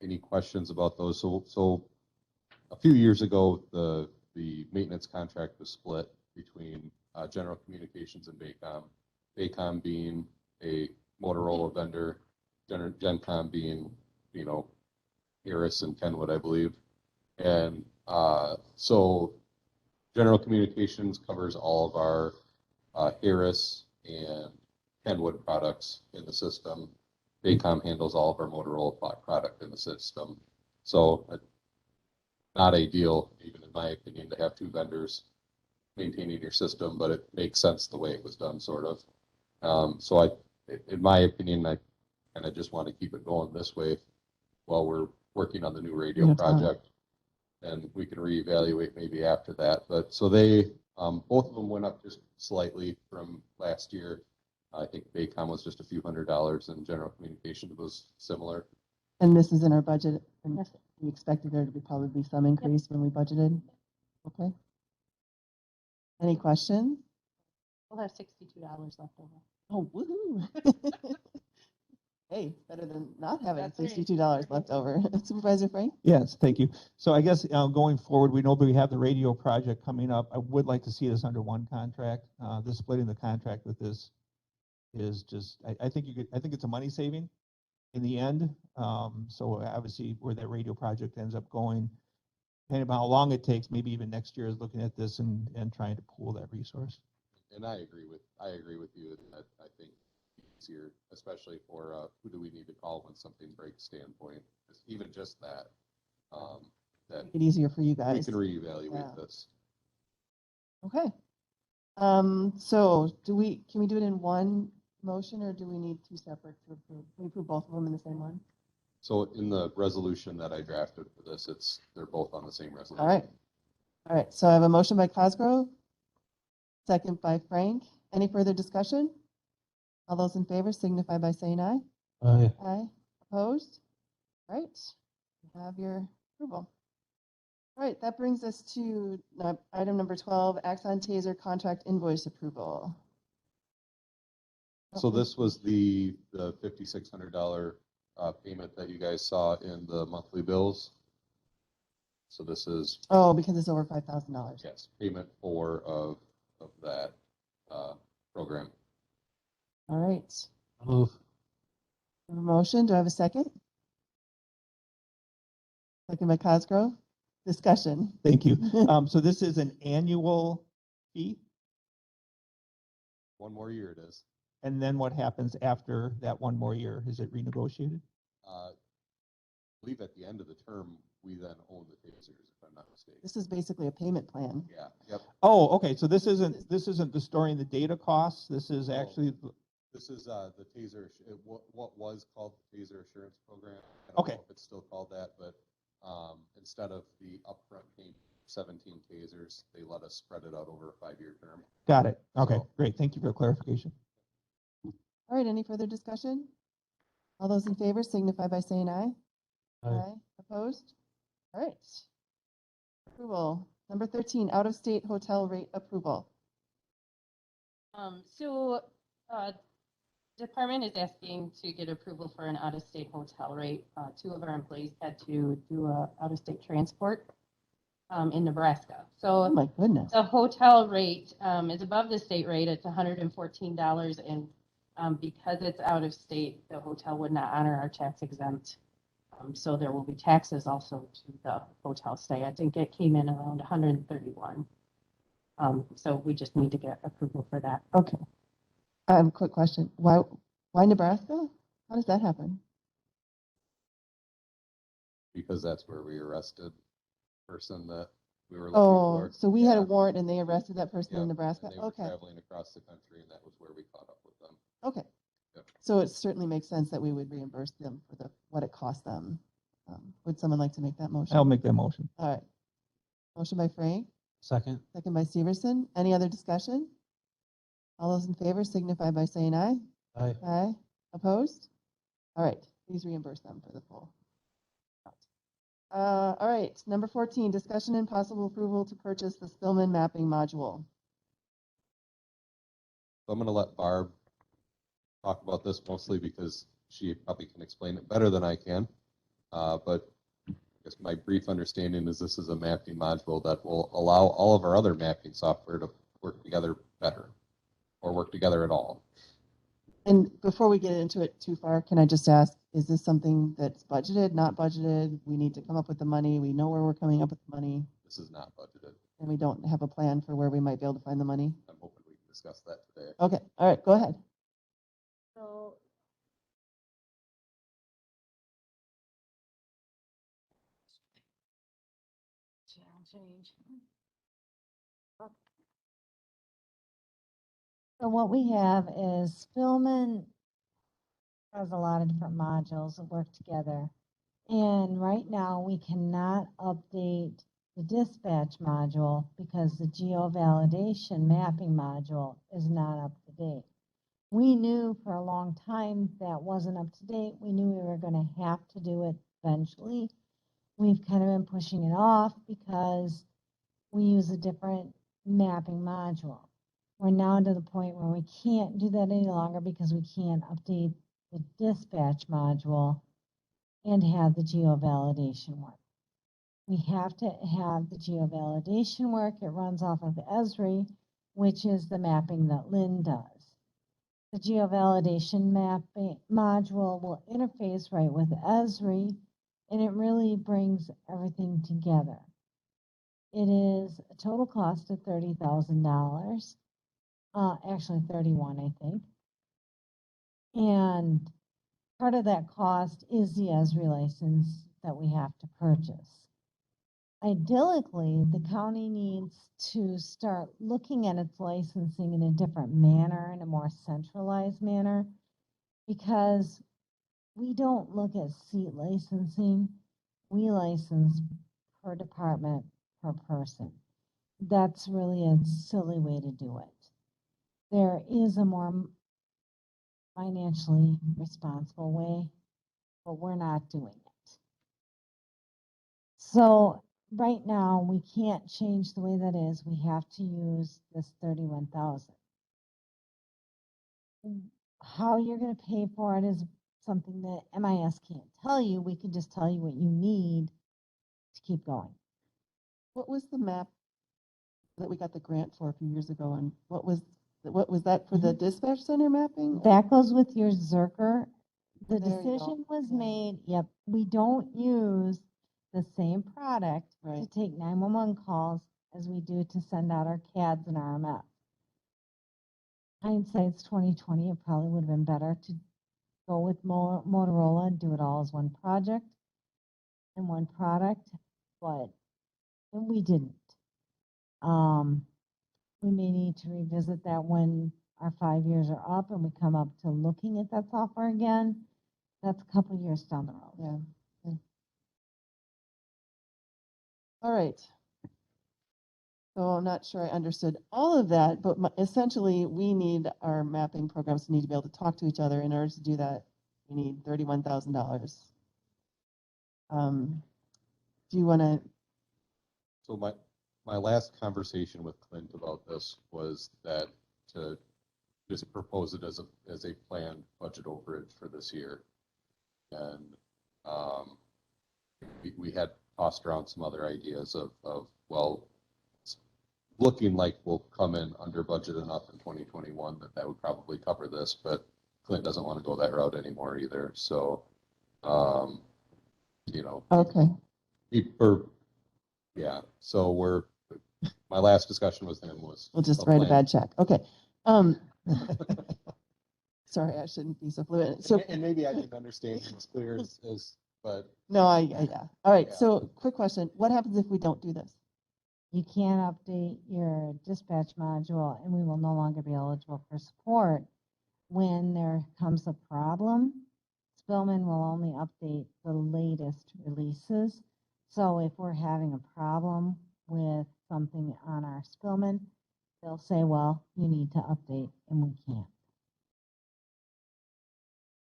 Any questions about those? So a few years ago, the maintenance contract was split between general communications and Baycom. Baycom being a Motorola vendor, GenCom being, Harris and Kenwood, I believe. And so general communications covers all of our Harris and Kenwood products in the system. Baycom handles all of our Motorola product in the system. So not ideal, even in my opinion, to have two vendors maintaining your system, but it makes sense the way it was done, sort of. So in my opinion, I kind of just want to keep it going this way while we're working on the new radio Yeah, Tom. project. And we can reevaluate maybe after that. But so they, both of them went up just slightly from last year. I think Baycom was just a few $100s, and general communications was similar. And this is in our budget, and Yes. we expected there to be probably some increase when we budgeted. Okay. Any questions? We'll have $62 left over. Oh, woohoo. Hey, better than not having That's right. $62 left over. Supervisor Frank? Yes, thank you. So I guess going forward, we know that we have the radio project coming up. I would like to see this under one contract. This splitting the contract with this is just, I think it's a money saving in the end. So obviously where that radio project ends up going, depending on how long it takes, maybe even next year is looking at this and trying to pool that resource. And I agree with you that I think easier, especially for who do we need to call when something breaks standpoint, even just that, that Make it easier for you we guys. can reevaluate Yeah. this. Okay. So can we do it in one motion or do we need two separate to approve? Can we approve both of them in the same one? So in the resolution that I drafted for this, they're both on the same resolution. All right. All right, so I have a motion by Cosgrove, second by Frank. Any further discussion? All those in favor signify by saying aye. Aye. Aye. Opposed? All right, you have your approval. All right, that brings us to item number 12, Axon Taser contract invoice approval. So this was the $5,600 payment that you guys saw in the monthly bills. So this is, Oh, because it's over $5,000. yes, payment 4 of that program. All right, Move. I have a motion. Do I have a second? Second by Cosgrove. Discussion. Thank you. So this is an annual fee, One more year it is. and then what happens after that one more year? Is it renegotiated? I believe at the end of the term, we then own the tasers, if I'm not mistaken. This is basically a payment plan. Yeah, yep. Oh, okay, so this isn't the storing the data costs, this is No. actually, This is the Taser, what was called the Taser Assurance Program. I don't Okay. know if it's still called that, but instead of the upfront payment, 17 tasers, they let us spread it out over a 5-year term. got it, okay, So- great, thank you for the clarification. All right, any further discussion? All those in favor signify by saying aye. Aye. Opposed? All right. Approval. Number 13, out-of-state hotel rate approval. Department is asking to get approval for an out-of-state hotel rate. 2 of our employees had to do a out-of-state transport in Nebraska. Oh So my goodness. the hotel rate is above the state rate. It's $114, and because it's out of state, the hotel would not honor our tax exempt. So there will be taxes also to the hotel stay. I think it came in around 131. So we just need to get approval for that. Okay. I have a quick question. Why Nebraska? How does that happen? Because that's where we arrested the person that we were looking Oh, for. so we had a Yeah. warrant and they arrested that person Yeah, in Nebraska? and they were Okay, traveling across the country, and that was where we caught up with them. okay. Yep. So it certainly makes sense that we would reimburse them for what it cost them. Would someone like to make that motion? I'll make that motion. All right. Motion by Frank, Second. second by Severson. Any other discussion? All those in favor signify by saying aye. Aye. Aye. Opposed? All right, please reimburse them for the full. All right, number 14, discussion and possible approval to purchase the Spillman mapping module. So I'm going to let Barb talk about this mostly because she probably can explain it better than I can. But I guess my brief understanding is this is a mapping module that will allow all of our other mapping software to work together better or work together at all. And before we get into it too far, can I just ask, is this something that's budgeted, not budgeted? We need to come up with the money. We know where we're coming up with the money, This is not budgeted. and we don't have a plan for where we might be able to find the money. I'm hoping we can discuss that today. Okay, all right, go ahead. So So what we have is Spillman has a lot of different modules that work together. And right now, we cannot update the dispatch module because the geo-validation mapping module is not up to date. We knew for a long time that wasn't up to date. We knew we were going to have to do it eventually. We've kind of been pushing it off because we use a different mapping module. We're now to the point where we can't do that any longer because we can't update the dispatch module and have the geo-validation work. We have to have the geo-validation work. It runs off of Esri, which is the mapping that Lynn does. The geo-validation mapping module will interface right with Esri, and it really brings everything together. It is a total cost of $30,000. Actually 31, I think. And part of that cost is the Esri license that we have to purchase. idyllically, the county needs to start looking at its licensing in a different manner, in a more centralized manner, because we don't look at seat licensing. We license per department, per person. That's really a silly way to do it. There is a more financially responsible way, but we're not doing it. So right now, we can't change the way that is. We have to use this 31,000. How you're going to pay for it is something that MIS can't tell you. We can just tell you what you need to keep going. What was the map that we got the grant for a few years ago, and what was that for the dispatch center mapping? That goes with your Zerker. The There you go. decision was Yeah. made, yep, we don't use the same product to Right. take 911 calls as we do to send out our CADs and RMF. Hindsight's 2020, it probably would have been better to go with Motorola and do it all as one project and one product, but we didn't. We may need to revisit that when our 5 years are up and we come up to looking at that software again. That's a couple years down the road. Yeah. Yeah. All right. So I'm not sure I understood all of that, but essentially we need our mapping programs to need to be able to talk to each other. In order to do that, we need $31,000. Do you want to? So my last conversation with Clint about this was that to just propose it as a planned budget overage for this year. And we had tossed around some other ideas of well, it's looking like we'll come in under budget enough in 2021 that would probably cover this, but Clint doesn't want to go that route anymore either. So, you know, Okay. Yeah, so my last discussion with him was. We'll just write a bad check. Okay. Sorry, I shouldn't be so fluent. So, And maybe I didn't understand as clear but. no, yeah. All right. Yeah. So quick question. What happens if we don't do this? You can't update your dispatch module and we will no longer be eligible for support. When there comes a problem, Spillman will only update the latest releases. So if we're having a problem with something on our Spillman, they'll say, well, you need to update, and we can't.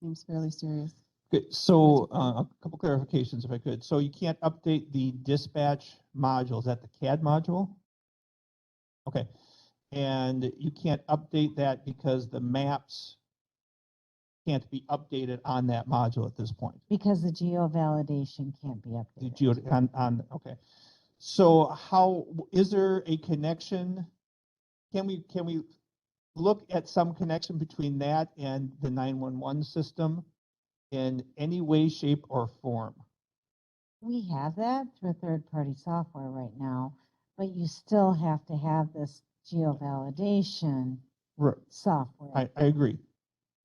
Seems fairly serious. Okay, so a couple clarifications if I could. So you can't update the dispatch module. Is that the CAD module? Okay. And you can't update that because the maps can't be updated on that module at this point. Because the geo validation can't be The updated. okay. So how is there a connection? Can we look at some connection between that and the 911 system in any way, shape, or form? We have that through third-party software right now, but you still have to have this geo validation Right. software. I agree.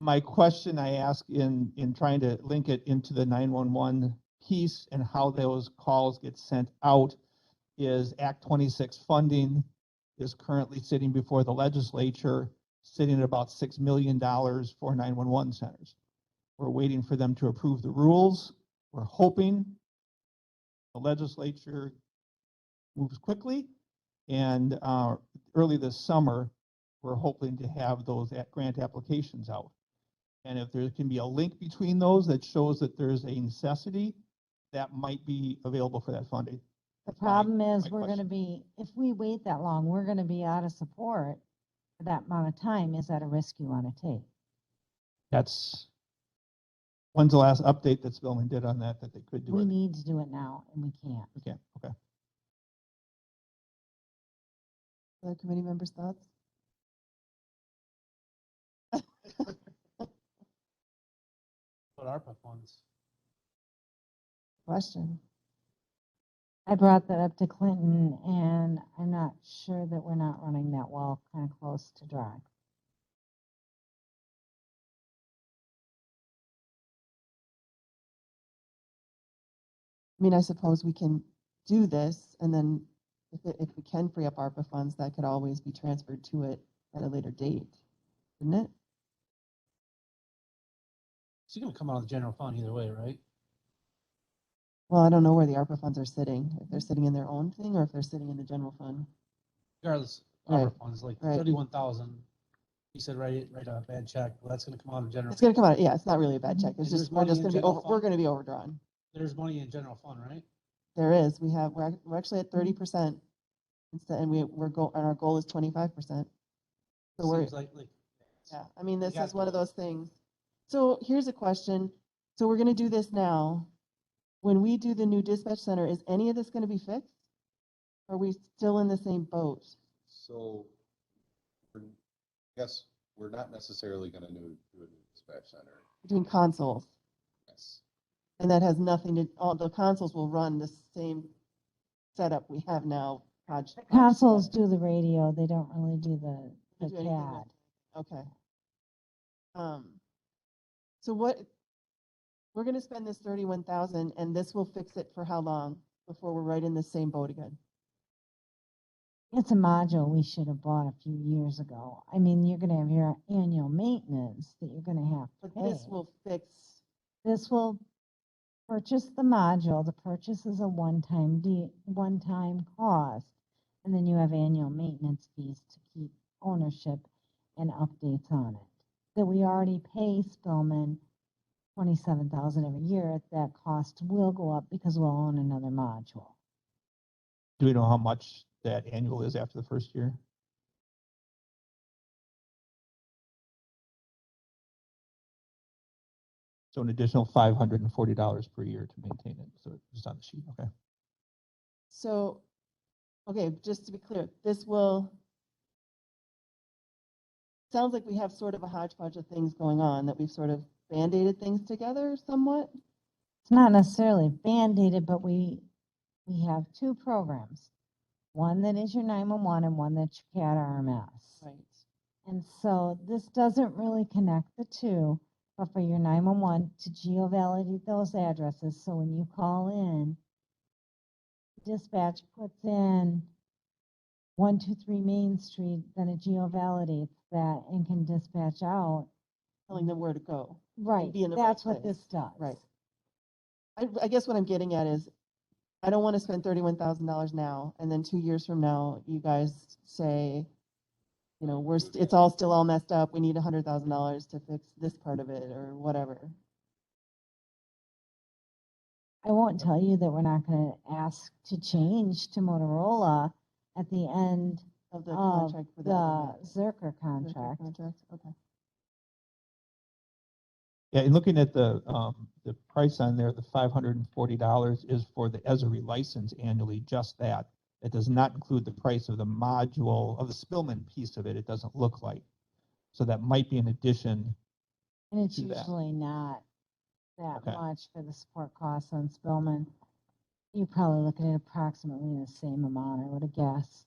My question I ask in trying to link it into the 911 piece and how those calls get sent out is Act 26 funding is currently sitting before the legislature, sitting at about $6 million for 911 centers. We're waiting for them to approve the rules. We're hoping the legislature moves quickly, and early this summer, we're hoping to have those grant applications out. And if there can be a link between those that shows that there's a necessity, that might be available for that funding. The problem is my we're going to be, if we wait that long, we're going to be out of support for that amount of time. Is that a risk you want to take? When's the last update that Spillman did on that they could do We it? need to do it now and we can't. We can't, okay. Other committee members' thoughts? What ARPA funds? Question. I brought that up to Clinton and I'm not sure that we're not running that well, kind of close to dry. I mean, I suppose we can do this, and then if we can free up ARPA funds, that could always be transferred to it at a later date, couldn't it? It's gonna come out of the general fund either way, right? Well, I don't know where the ARPA funds are sitting, if they're sitting in their own thing or if they're sitting in the general fund. Regardless, Right, ARPA funds, like right. 31,000. He said, write a bad check. Well, that's gonna come out of general. It's gonna come out, yeah, it's not really a bad check, it's And just, there's money in general we're fund? gonna be overdrawn. There's money in general fund, right? There is, we're actually at 30%, instead, and and our goal is 25%. So we're, Seems like, yeah, I mean, this got is one of to- those things. So here's a question. So we're gonna do this now. When we do the new dispatch center, is any of this gonna be fixed? Are we still in the same boat? So, I guess we're not necessarily gonna do a new dispatch center. Between consoles, Yes. and that has nothing to, all the consoles will run the same setup we have now. Consoles do the radio, they don't really do the Do anything CAD. Okay. So we're gonna spend this 31,000 and this will fix it for how long before we're right in the same boat again? It's a module we should have bought a few years ago. I mean, you're gonna have your annual maintenance that you're gonna have to But pay. this will fix, This will purchase the module. The purchase is a one-time cost. And then you have annual maintenance fees to keep ownership and updates on it. That we already pay Spillman 27,000 every year. That cost will go up because we'll own another module. Do we know how much that annual is after the first year? So an additional $540 per year to maintain it. So it's just on the sheet, okay. so, okay, just to be clear, this will, sounds like we have sort of a hodgepodge of things going on, that we've sort of band-aided things together somewhat. It's not necessarily band-aided, but we have two programs. One that is your 911 and one that's your CAD RMS. Right. And so this doesn't really connect the two, but for your 911 to geo-validate those addresses. So when you call in, dispatch puts in 123 Main Street, then it geo-validates that and can dispatch out. Telling them where to go. Right, be in the right that's what place. this does. Right. I guess what I'm getting at is, I don't want to spend $31,000 now, and then 2 years from now, you guys say, you know, it's all messed up, we need $100,000 to fix this part of it, or whatever. I won't tell you that we're not going to ask to change to Motorola at the end Of the of contract for the Zerker contract. Okay. Yeah, and looking at the price on there, the $540 is for the Esri license annually, just that. It does not include the price of the module, of the Spillman piece of it, it doesn't look like. So that might be an addition. And it's do that. usually not that Okay. much for the support costs on Spillman. You're probably looking at approximately the same amount, I would have guessed.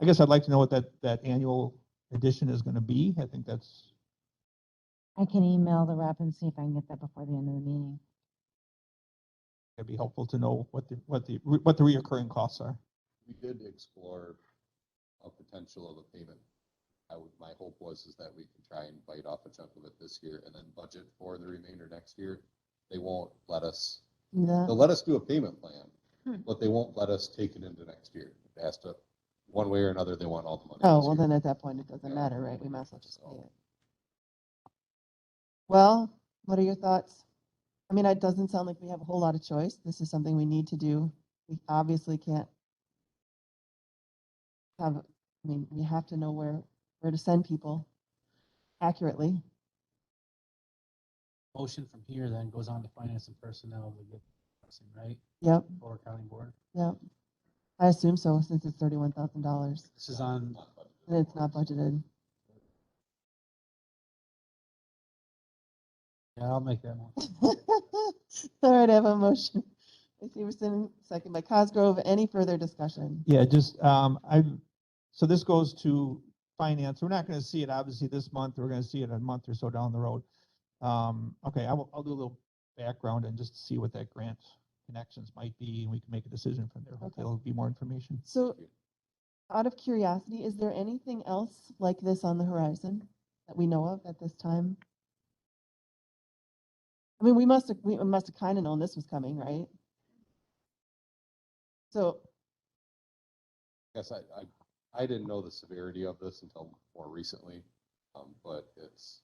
I guess I'd like to know what that annual addition is gonna be. I think that's, I can email the rep and see if I can get that before the end of the meeting. it'd be helpful to know what the reoccurring costs are. We did explore a potential of a payment. My hope was that we could try and bite off a chunk of it this year and then budget for the remainder next year. They won't let us, Yeah. they'll let us do a payment plan, Hmm. but they won't let us take it into next year. It has to, one way or another, they want all the money. Oh, this well, year. then at that point, it doesn't Yeah. matter, right? We might as well just pay it. Well, what are your thoughts? I mean, it doesn't sound like we have a whole lot of choice. This is something we need to do. We obviously can't have, I mean, we have to know where to send people accurately. Motion from here then goes on to finance and personnel to get pricing, right? Yep, For county board. yep. I assume so, since it's $31,000 This is on, and it's not budgeted. yeah, I'll make that one. All right, I have a motion by Severson, second by Cosgrove. Any further discussion? Yeah, just, so this goes to finance. We're not gonna see it obviously this month. We're gonna see it a month or so down the road. Okay, I'll do a little background and just see what that grant connections might be, and we can make a decision from there. Hopefully Okay. there'll be more information. So out of curiosity, is there anything else like this on the horizon that we know of at this time? I mean, we must have kind of known this was coming, right? So, Yes, I didn't know the severity of this until more recently, but it's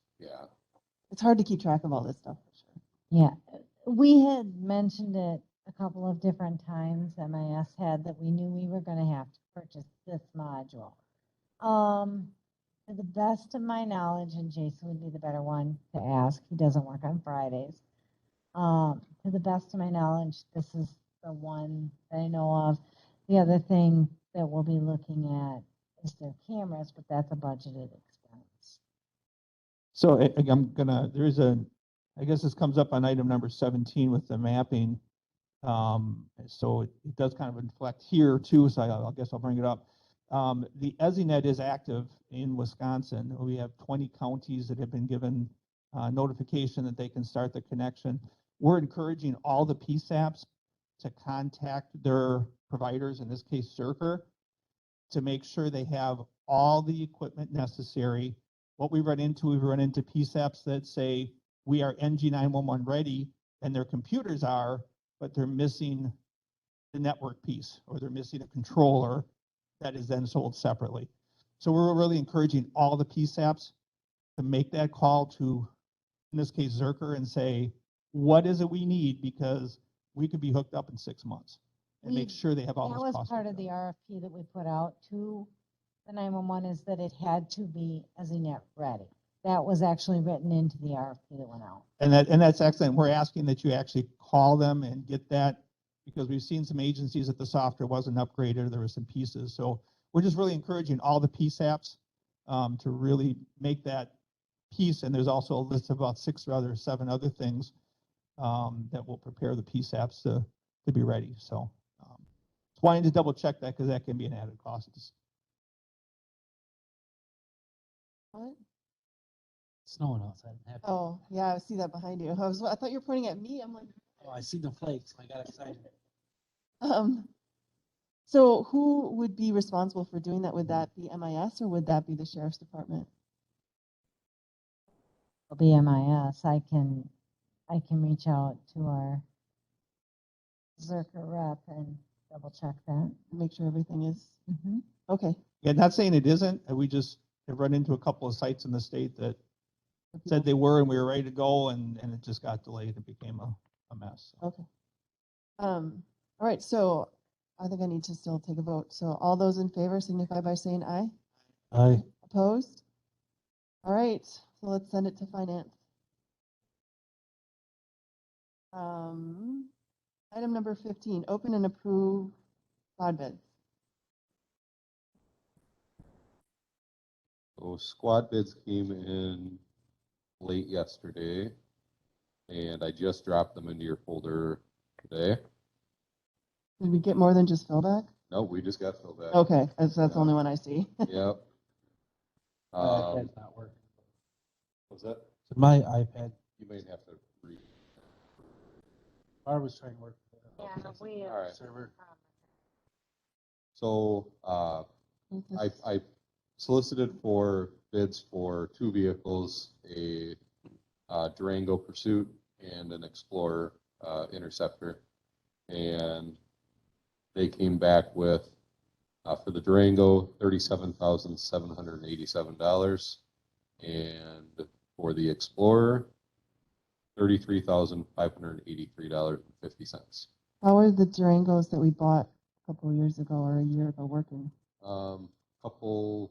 hard to keep track of all this stuff for sure. Yeah, we had mentioned it a couple of different times, MIS had, that we knew we were gonna have to purchase this module. To the best of my knowledge, and Jason would be the better one to ask, he doesn't work on Fridays. To the best of my knowledge, this is the one that I know of. The other thing that we'll be looking at is their cameras, but that's a budgeted expense. So I'm gonna, I guess this comes up on item number 17 with the mapping. So it does kind of reflect here too, so I guess I'll bring it up. The EZNet is active in Wisconsin. We have 20 counties that have been given notification that they can start the connection. We're encouraging all the PSAPs to contact their providers, in this case, Zerker, to make sure they have all the equipment necessary. What we've run into PSAPs that say, we are NG911 ready, and their computers are, but they're missing the network piece, or they're missing a controller that is then sold separately. So we're really encouraging all the PSAPs to make that call to, in this case, Zerker, and say, what is it we need? Because we could be hooked up in 6 months, and make sure they have all That those was costs. part of the RFP that we put out to the 911, is that it had to be EZNet ready. That was actually written into the RFP that went out. And that's excellent. We're asking that you actually call them and get that, because we've seen some agencies that the software wasn't upgraded, or there were some pieces. So we're just really encouraging all the PSAPs to really make that piece. And there's also a list of about 7 other things that will prepare the PSAPs to be ready. So just wanting to double check that, because that can be an added cost. What? Snowing outside. I'm happy. Oh, yeah, I see that behind you. I thought you were pointing at me. I'm like, Oh, I see the flakes. I got excited. so who would be responsible for doing that? Would that be MIS or would that be the sheriff's department? It'll be MIS. I can reach out to our Zerker rep and double check that. Make sure everything is okay. Yeah, not saying it isn't. We just have run into a couple of sites in the state that said they were, and we were ready to go, and it just got delayed and became a mess. Okay. All right, so I think I need to still take a vote. So all those in favor signify by saying aye. Aye. Opposed? All right, so let's send it to finance. Item number 15, open and approve squad bids. so squad bids came in late yesterday, and I just dropped them into your folder today. Did we get more than just Philback? No, we just got filled back. Okay, that's the only one I see. Yep. My iPad's not working. Was that? So my iPad, You may have to read. Barb was trying to work. Yeah, All right. Server. So, I solicited for bids for 2 vehicles, a Durango Pursuit and an Explorer Interceptor. And they came back with, for the Durango, $37,787. And for the Explorer, $33,583.50. How are the Durangos that we bought a couple of years ago or a year ago working? Couple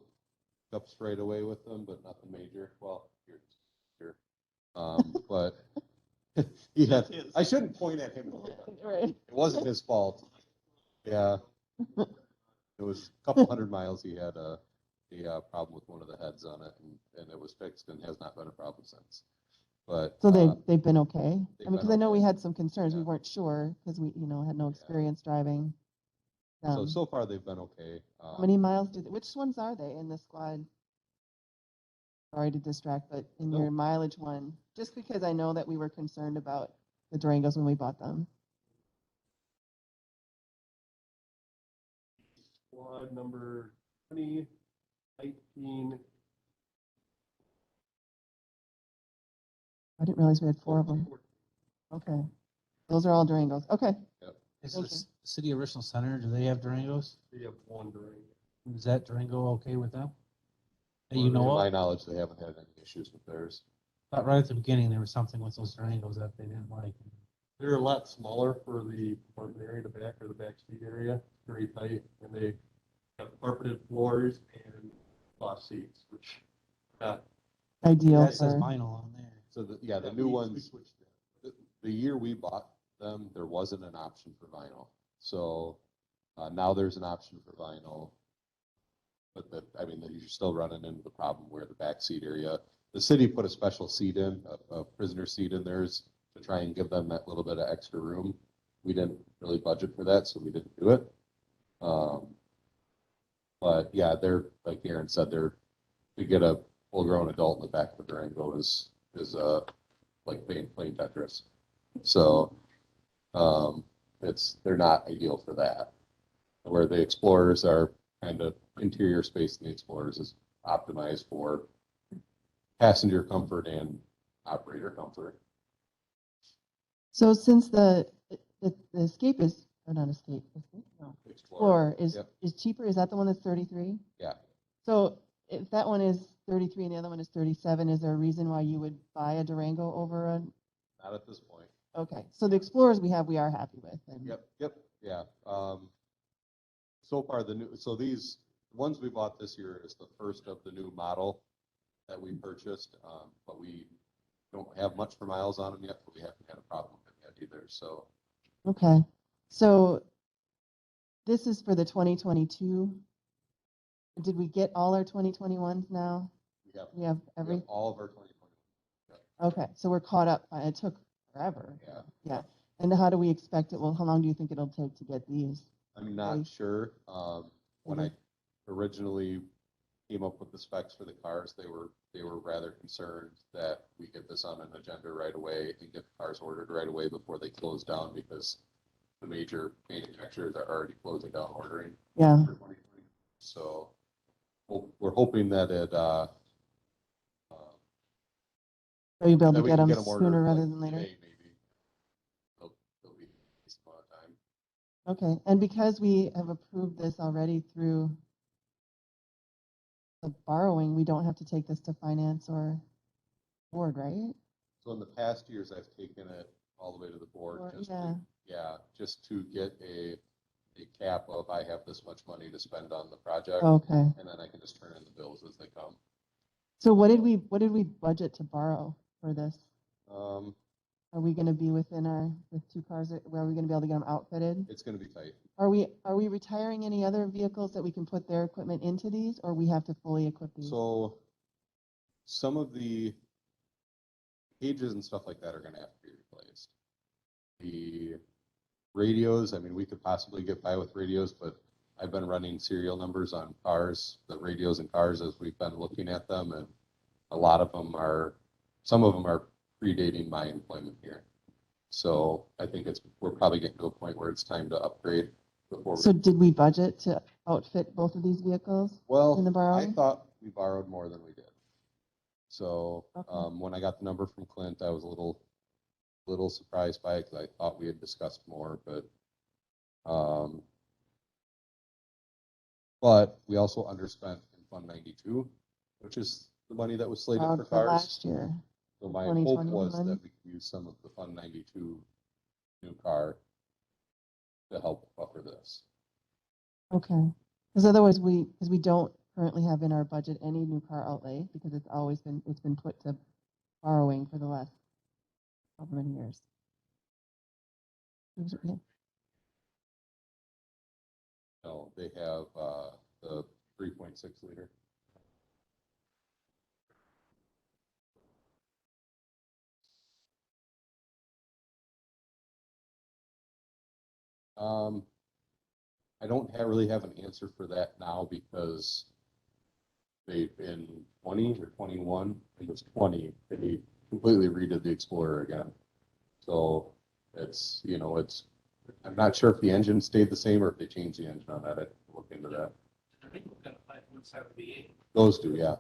ups right away with them, but nothing major. Well, here. But he had, I shouldn't point at him. Right. It wasn't his fault. Yeah. It was a couple hundred miles. He had a problem with one of the heads on it, and it was fixed and has not been a problem since. But So they've been okay? I mean, because I know we okay. had some concerns. We Yeah. weren't sure because we, had no experience driving. So far they've been okay. How many miles which ones are they in the squad? Sorry to distract, but in your mileage one, just because I know that we were concerned about the Durangos when we bought them. item number 2019. I didn't realize we had 4 of them. Okay. Those are all Durangos. Okay. Is Thank the you. city of Richland Center, do they have Durangos? We have one Durango. Is that Durango okay with them? That you To know my of? knowledge, they haven't had any issues with theirs. Thought right at the beginning, there was something with those Durangos that they didn't like. They're a lot smaller for the apartment area, the back or the back seat area, very tight, and they have carpeted floors and cloth seats, which not Ideal That says for, vinyl on there. So the Yeah, new we ones, switched the year we bought them, there wasn't an option for vinyl. So now there's an option for vinyl. But I mean, you're still running into the problem where the back seat area, the city put a special seat in, a prisoner seat in theirs to try and give them that little bit of extra room. We didn't really budget for that, so we didn't do it. But yeah, they're, like Aaron said, to get a full-grown adult in the back of the Durango is like playing Tetris. So they're not ideal for that. Where the Explorers are kind of interior space in the Explorers is optimized for passenger comfort and operator comfort. so since the Escape is, or not Escape, no, Explorer Yep. is cheaper, is that the one that's 33? Yeah. So if that one is 33 and the other one is 37, is there a reason why you would buy a Durango over a, Not at this point. okay, so the Explorers we are happy with. And Yep, yeah. So far these ones we bought this year is the first of the new model that we purchased, but we don't have much for miles on them yet, but we haven't had a problem with them yet either, so. Okay, so this is for the 2022. Did we get all our 2021s now? We have We every, have all of our 2020. okay, so we're caught up. It took forever. Yeah. Yeah. And how do we expect it? Well, how long do you think it'll take to get these? I'm not Okay. sure. When I originally came up with the specs for the cars, they were rather concerned that we get this on an agenda right away and get the cars ordered right away before they close down, because the major manufacturers are already closing down ordering Yeah. for 2020. So we're hoping that So you'll be able that to we get can them get them ordered sooner rather like than later? today, maybe. They'll be a decent amount of time. Okay, and because we have approved this already through the borrowing, we don't have to take this to finance or board, right? So in the past years, I've taken it all the way to the board, Or- just yeah. just to get a cap of, I have this much money to spend on the project, Okay, and then I can just turn in the bills as they come. so what did we budget to borrow for this? Um, Are we gonna be within with 2 cars, where are we gonna be able to get them outfitted? it's gonna be tight. Are we retiring any other vehicles that we can put their equipment into these, or we have to fully equip these? So some of the cages and stuff like that are gonna have to be replaced. The radios, I mean, we could possibly get by with radios, but I've been running serial numbers on cars, the radios in cars, as we've been looking at them, and some of them are predating my employment here. So I think we're probably getting to a point where it's time to upgrade before. So did we budget to outfit both of these vehicles? Well, in the I borrowing? thought we borrowed more than we did. So Okay. when I got the number from Clint, I was a little surprised by it, because I thought we had discussed more, but we also underspent in Fund 92, which is the money that was slated for For cars. last year. So my hope was 2021. that we could use some of the Fund 92 new car to help buffer this. Okay, because otherwise because we don't currently have in our budget any new car outlay, because it's been put to borrowing for the last how many years. Yeah. No, they have the 3.6 liter. I don't really have an answer for that now, because they've been 20 or 21, I think it was 20, they completely redid the Explorer again. So I'm not sure if the engine stayed the same or if they changed the engine on that. I have to look into that. think we've got a 5.78, Those do, yeah,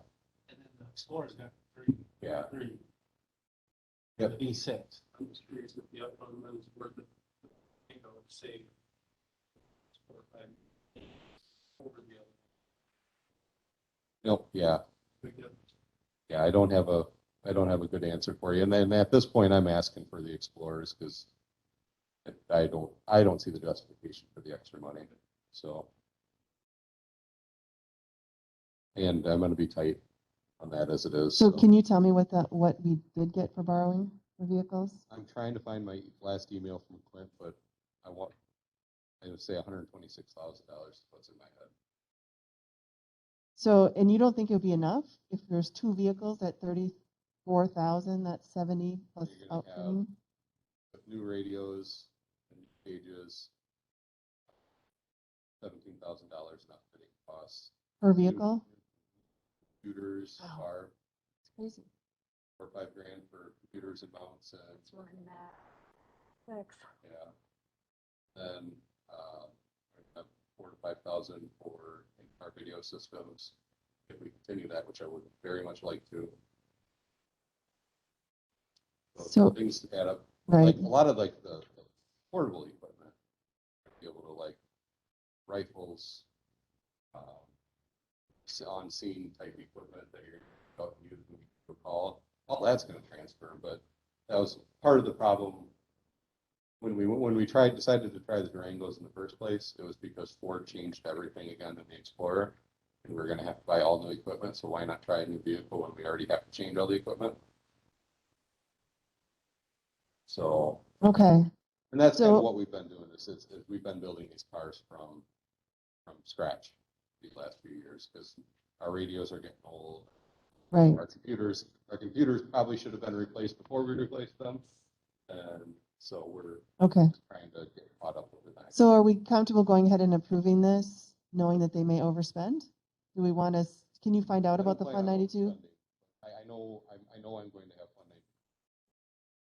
and then the Explorer's got 3. yeah. 3. Yep. B6. I'm just curious if the upfront money's worth it, say 4 or 5 over the other. Nope, yeah, Big difference. yeah, I don't have a good answer for you. And then at this point, I'm asking for the Explorers because I don't see the justification for the extra money, so. And I'm gonna be tight on that as it is. So can you tell me what we did get for borrowing for vehicles? I'm trying to find my last email from Clint, but I would say $126,000 is what's in my head. So, and you don't think it would be enough if there's 2 vehicles at 34,000, that's 70 plus You're gonna have- outfitting With new radios and new pages, $17,000 in outfitting costs. per vehicle? Computers Wow. are It's crazy. $4 or $5 grand for computers and mounts and, yeah. Then, have 4,000 to 5,000 for in-car video systems. If we continue that, which I would very much like to. So- things add up. Right. Like a lot of like the portable equipment, be able to like rifles, on scene type equipment that you're about to use when you call, all that's going to transfer. But that was part of the problem when we decided to try the Durangos in the first place. It was because Ford changed everything again in the Explorer, and we're going to have to buy all new equipment. So why not try a new vehicle when we already have to change all the equipment? So, Okay, and that's kind of So- what we've been doing. Is we've been building these cars from scratch these last few years because our radios are getting old. right. Our computers probably should have been replaced before we replaced them, and so we're Okay. trying to get caught up with that. So are we comfortable going ahead and approving this, knowing that they may overspend? Do we want to, can you find out about the Fund 92? I know I'm going to have Fund 92.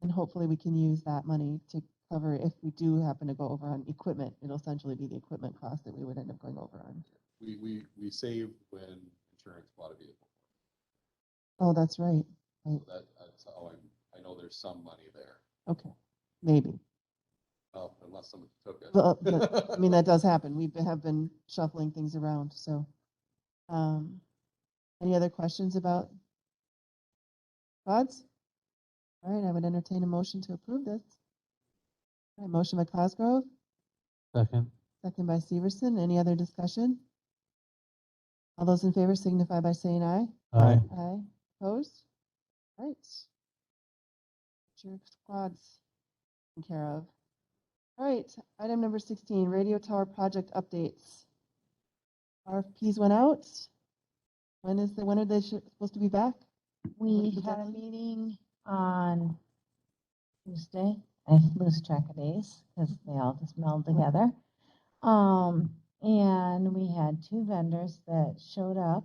And hopefully we can use that money to cover if we do happen to go over on equipment. It'll essentially be the equipment cost that we would end up going over on. We saved when insurance bought a vehicle. Oh, that's right. So that's how I know there's some money there. Okay, maybe. Unless someone took it. Well, I mean, that does happen. We have been shuffling things around, so. Any other questions about Todd's? All right, I would entertain a motion to approve this. All right, motion by Cosgrove, Second. second by Severson. Any other discussion? All those in favor signify by saying aye. Aye. Aye. Opposed? All right. Your squad's taken care of. All right, item number 16, radio tower project updates. RFPs went out. When are they supposed to be back? We What's the had a deadline? meeting on Tuesday. I lose track of days because they all just meld together. And we had 2 vendors that showed up.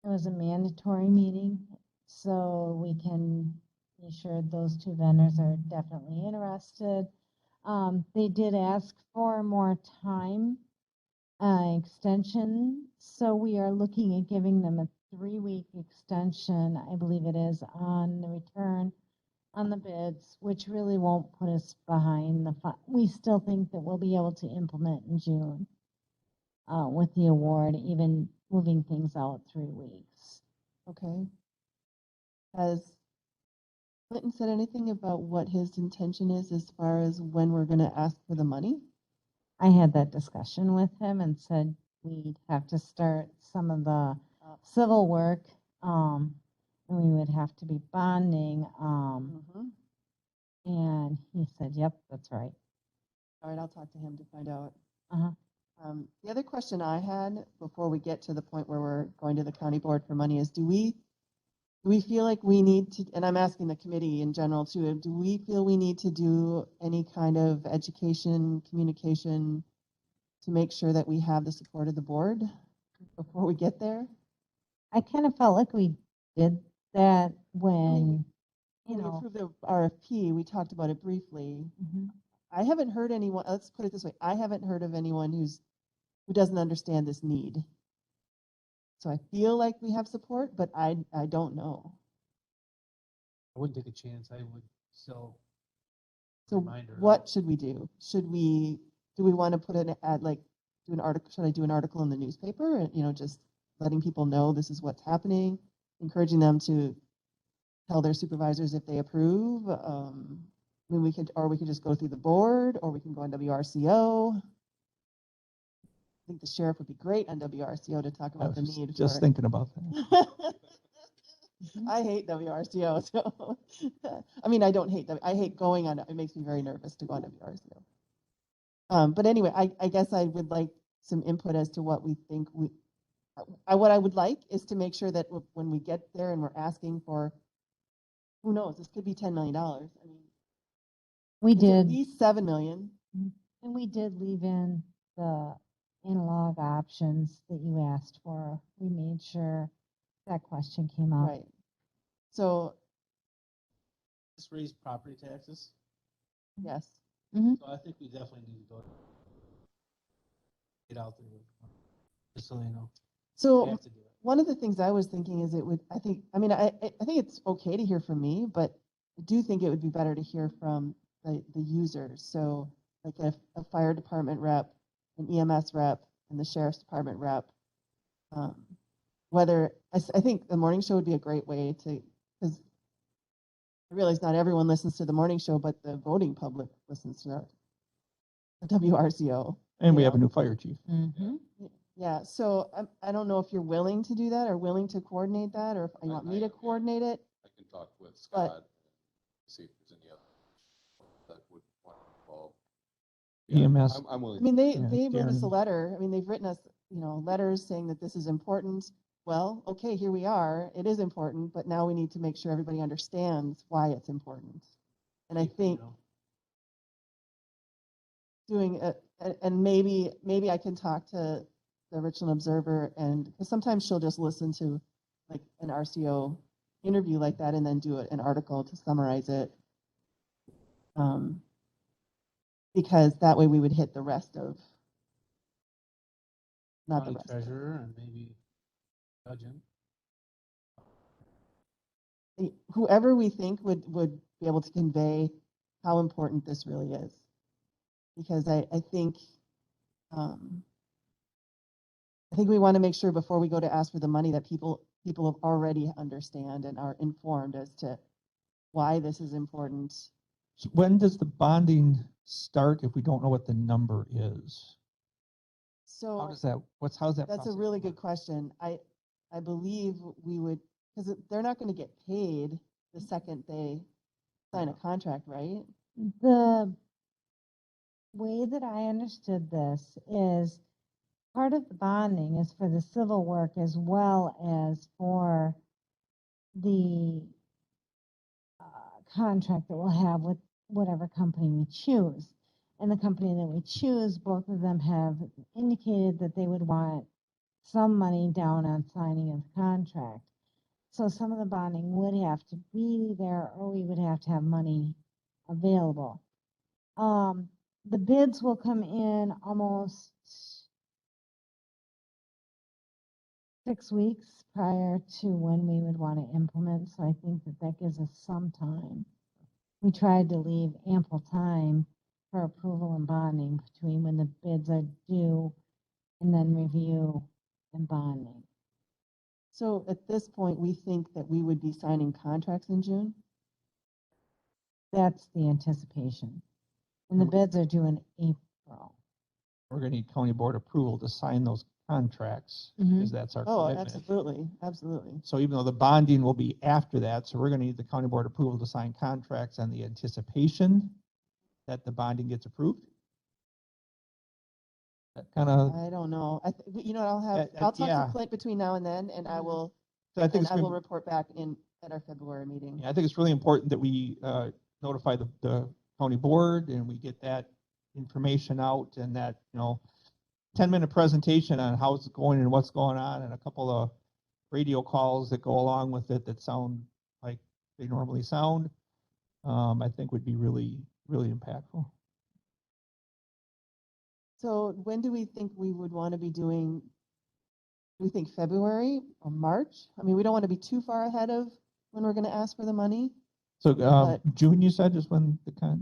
It was a mandatory meeting, so we can be sure those 2 vendors are definitely interested. They did ask for more time, extension, so we are looking at giving them a 3-week extension, I believe it is, on the return on the bids, which really won't put us behind the we still think that we'll be able to implement in June with the award, even moving things out 3 weeks. Okay. Has Clinton said anything about what his intention is as far as when we're going to ask for the money? I had that discussion with him and said we'd have to start some of the civil work, and we would have to be bonding, and he said, yep, that's right. All right, I'll talk to him to find out. Uh-huh. The other question I had before we get to the point where we're going to the county board for money is, do we feel like we need to, and I'm asking the committee in general too, do we feel we need to do any kind of education, communication to make sure that we have the support of the board before we get there? I kind of felt like we did that when, you When we know, approved the RFP, we talked about it briefly. mhm. I haven't heard anyone, let's put it this way, I haven't heard of anyone who doesn't understand this need. So I feel like we have support, but I don't know. I wouldn't take a chance. I would still. So Reminder. what should we do? Do we want to put an ad, like, do an article, should I do an article in the newspaper and, just letting people know this is what's happening, encouraging them to tell their supervisors if they approve? I mean, we could just go through the board, or we can go on WRCO. I think the sheriff would be great on WRCO to talk I about the was need just for. thinking about that. I hate WRCO, so, I mean, I don't hate them. I hate going on, it makes me very nervous to go on WRCO. But anyway, I guess I would like some input as to what we think what I would like is to make sure that when we get there and we're asking for, who knows, this could be $10 million. I mean, We it's at did, least 7 million. and we did leave in the analog options that you asked for. We made sure that question came up. Right. So, Just raise property taxes. yes. So I think we definitely need to go. Get out there. Just so they know. We So have to do it. one of the things I was thinking is I think it's okay to hear from me, but I do think it would be better to hear from the users. So like a fire department rep, an EMS rep, and the sheriff's department rep. I think the morning show would be a great way to, because I realize not everyone listens to the morning show, but the voting public listens to the WRCO. And we you have a know. new fire chief. Mm-hmm. Yeah, so I don't know if you're willing to do that or willing to coordinate that, or if you want me to coordinate it. I can talk with Scott, and see if there's any other that would want to involve. EMS. I'm I willing. mean, they Yeah, wrote us a Darren. letter. I mean, they've written us, letters saying that this is important. Well, okay, here we are. It is important, but now we need to make sure everybody understands why it's important. And I think doing it, and maybe I can talk to the Richland Observer, and because sometimes she'll just listen to like an RCO interview like that and then do an article to summarize it. Because that way we would hit the rest of, not the County rest. treasurer and maybe judging. Whoever we think would be able to convey how important this really is. Because I think we want to make sure before we go to ask for the money that people already understand and are informed as to why this is important. So when does the bonding start if we don't know what the number is? So How does that, how's that? that's a process really work? good question. I believe we would, because they're not going to get paid the second they sign a contract, right? The way that I understood this is part of the bonding is for the civil work as well as for the contract that we'll have with whatever company we choose. And the company that we choose, both of them have indicated that they would want some money down on signing of the contract. So some of the bonding would have to be there, or we would have to have money available. The bids will come in almost 6 weeks prior to when we would want to implement, so I think that gives us some time. We tried to leave ample time for approval and bonding between when the bids are due and then review and bonding. So at this point, we think that we would be signing contracts in June. That's the anticipation. And the bids are due in April. We're gonna need county board approval to sign those contracts, Mhm. because that's our Oh, commitment. absolutely, absolutely. So even though the bonding will be after that, so we're gonna need the county board approval to sign contracts on the anticipation that the bonding gets approved. That kind of, I don't know. I'll talk to yeah. Clint between now and then, and I will, So I think it's I will gonna, report back at our February meeting. yeah, I think it's really important that we notify the county board and we get that information out, and that, 10-minute presentation on how it's going and what's going on, and a couple of radio calls that go along with it that sound like they normally sound, I think would be really, really impactful. So when do we think we would want to be doing Do we think February or March? I mean, we don't want to be too far ahead of when we're going to ask for the money. So, But- June, you said, is when okay.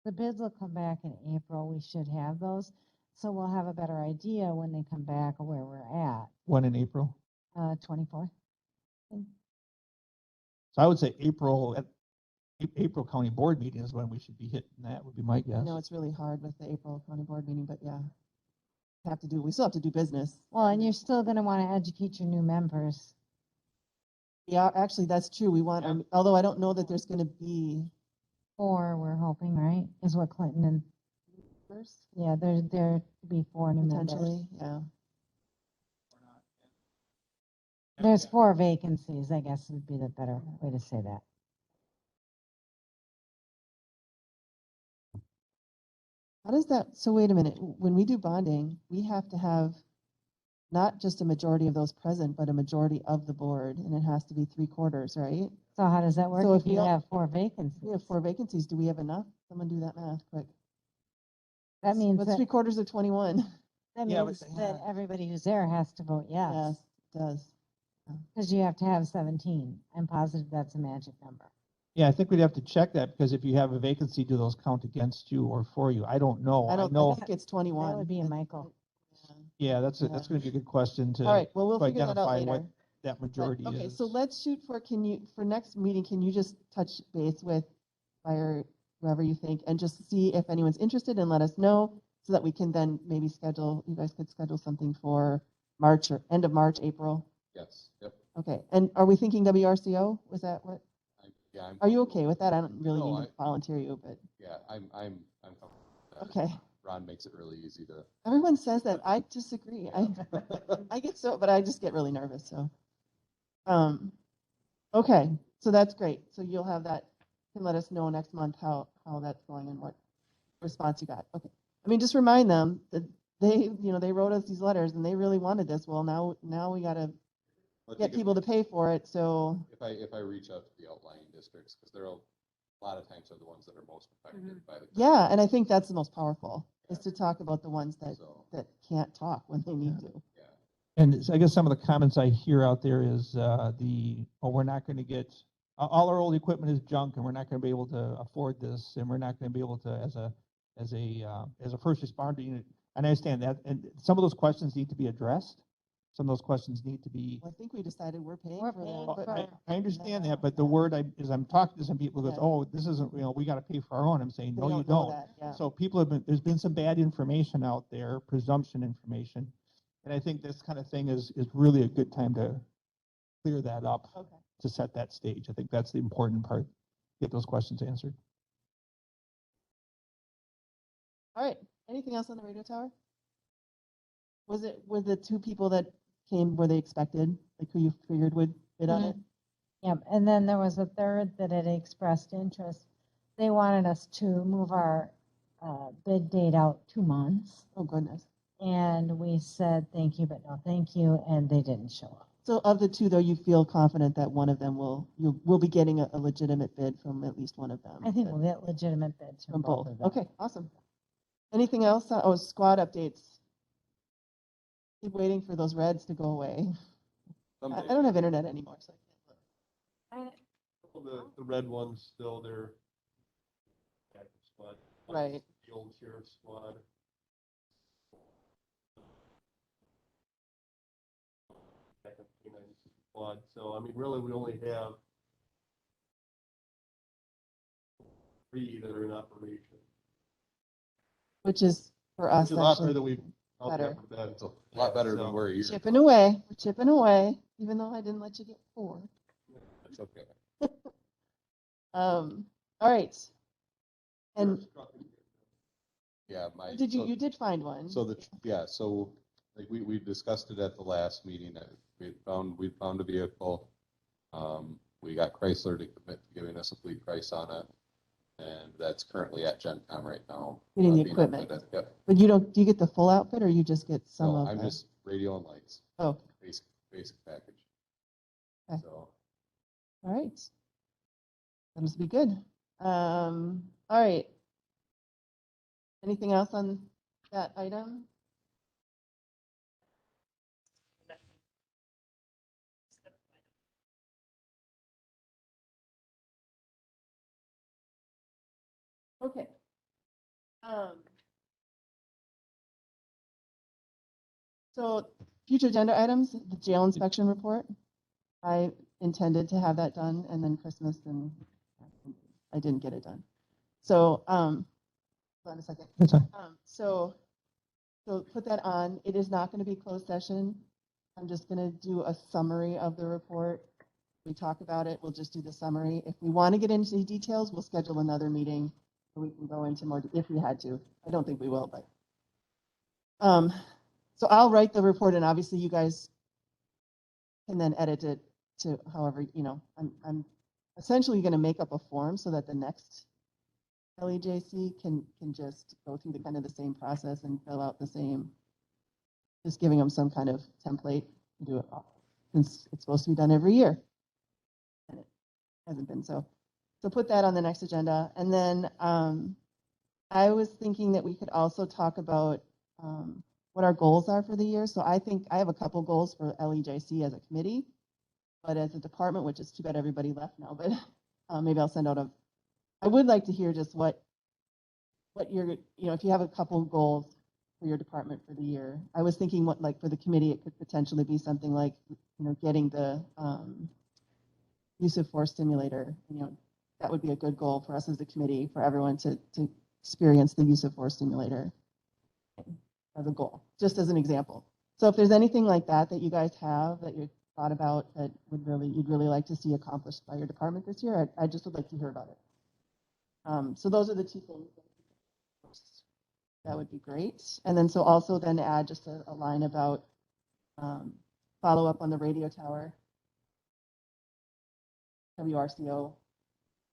The bids will come back in April. We should have those. So we'll have a better idea when they come back of where we're at. When in April? 24. So I would say April, at April County Board meeting is when we should be hitting that, would be my I guess. know it's really hard with the April county board meeting, but yeah. We still have to do business. Well, and you're still going to want to educate your new members. Yeah, actually, that's true. We want, although I don't know that there's going to be. Four, we're hoping, right? Is what Clinton and, First, yeah, there to be 4 new members. potentially, yeah. There's 4 vacancies, I guess would be the better way to say that. How does that, so wait a minute, when we do bonding, we have to have not just a majority of those present, but a majority of the board, and it has to be 3/4, right? So how does that work So if if we you all- have 4 vacancies? We have 4 vacancies. Do we have enough? Someone do that math quick. That means What's that, 3/4 of 21? that Yeah, means but- that everybody who's there has to vote Yes, yes, it does. because you have to have 17. I'm positive that's a magic number. Yeah, I think we'd have to check that, because if you have a vacancy, do those count against you or for you? I don't know. I don't know, think it's 21. That would be a Michael. yeah, that's Yeah. gonna be a good question to All right, well, we'll to figure that out identify later. what that But, majority okay, is. so let's shoot for, for next meeting, can you just touch base with fire, whoever you think, and just see if anyone's interested and let us know, so that we can then maybe schedule, you guys could schedule something for March or end of March, April. Yes, yep. Okay, and are we thinking WRCO? Was that what, Yeah, I'm. are you okay with that? I don't really No, mean to volunteer you, but, Yeah, I'm comfortable with that. okay. Ron makes it really easy to. Everyone says that. I disagree. I get so, but I just get really nervous, so. Okay, so that's great. So you'll have that, can let us know next month how that's going and what response you got. Okay. I mean, just remind them that they wrote us these letters and they really wanted this. Well, now we gotta I think get people to pay for it, so. If I reach out to the outlying districts, because they're a lot of times are the ones that are most affected by the. Yeah, and I think that's the most powerful, is to talk about the ones So, that can't talk when they need to. yeah. And I guess some of the comments I hear out there is we're not going to get, all our old equipment is junk, and we're not going to be able to afford this, and we're not going to be able to, as a first responder unit. And I understand that, and some of those questions need to be addressed. Some of those questions need to be. Well, I think we decided we're paying We're for paying that. for but- it. I understand that, but the word I'm talking to some people goes, Yeah. oh, this isn't, we got to pay for our own. I'm saying, They no, you know don't. that, yeah. So people there's been some bad information out there, presumption information. And I think this kind of thing is really a good time to clear that up, Okay. to set that stage. I think that's the important part, get those questions answered. All right, anything else on the radio tower? Were the 2 people that came, were they expected, like who you figured would bid on it? Yep, and then there was a third that had expressed interest. They wanted us to move our bid date out 2 months. Oh, goodness. And we said, thank you, but no thank you, and they didn't show up. So of the 2, though, you feel confident that one of them will be getting a legitimate bid from at least one of them? I think we'll get legitimate bids From from both. both of them. Okay, awesome. Anything else? Oh, squad updates. Keep waiting for those reds to go away. I don't have internet anymore, so I can't look. The red one's still there. Active squad. Right. The old sheriff's squad. Backup canine squad. So, I mean, really, we only have 3 that are in operation. Which is for us Which is a lot better actually than we've. out there better. for that. It's a lot better than So, we're here. chipping away. We're chipping away, even though I didn't let you get 4. It's okay. All right. And sheriff's truck is- Yeah, my. did so- you did find one? So so like we discussed it at the last meeting, we found a vehicle. We got Chrysler to commit to giving us a fleet price on it. And that's currently at Gen Con right now. Getting the being equipment. outfitted. Yep. But do you get the full outfit or you just get some No, of I'm the? just radio and lights, Oh, basic package. Okay. So, all right. That must be good. All right. Anything else on that item? Okay. So future agenda items, the jail inspection report. I intended to have that done and then Christmas and I didn't get it done. So, hold on a second. That's fine. So put that on. It is not going to be closed session. I'm just going to do a summary of the report. We talk about it. We'll just do the summary. If we want to get into the details, we'll schedule another meeting so we can go into more if we had to. I don't think we will, but. So I'll write the report and obviously you guys can then edit it to however, I'm essentially going to make up a form so that the next LEJC can just go through the kind of the same process and fill out the same, just giving them some kind of template to do it all, since it's supposed to be done every year. And it hasn't been so. So put that on the next agenda. And then I was thinking that we could also talk about what our goals are for the year. So I think I have a couple goals for LEJC as a committee, but as a department, which is too bad everybody left now, but maybe I'll send out I would like to hear just what you're, if you have a couple goals for your department for the year. I was thinking like for the committee, it could potentially be something like, getting the use of force simulator, that would be a good goal for us as a committee, for everyone to experience the use of force simulator as a goal, just as an example. So if there's anything like that you guys have that you thought about that you'd really like to see accomplished by your department this year, I just would like to hear about it. So those are the two things. That would be great. And then so also then add just a line about follow up on the radio tower. WRCO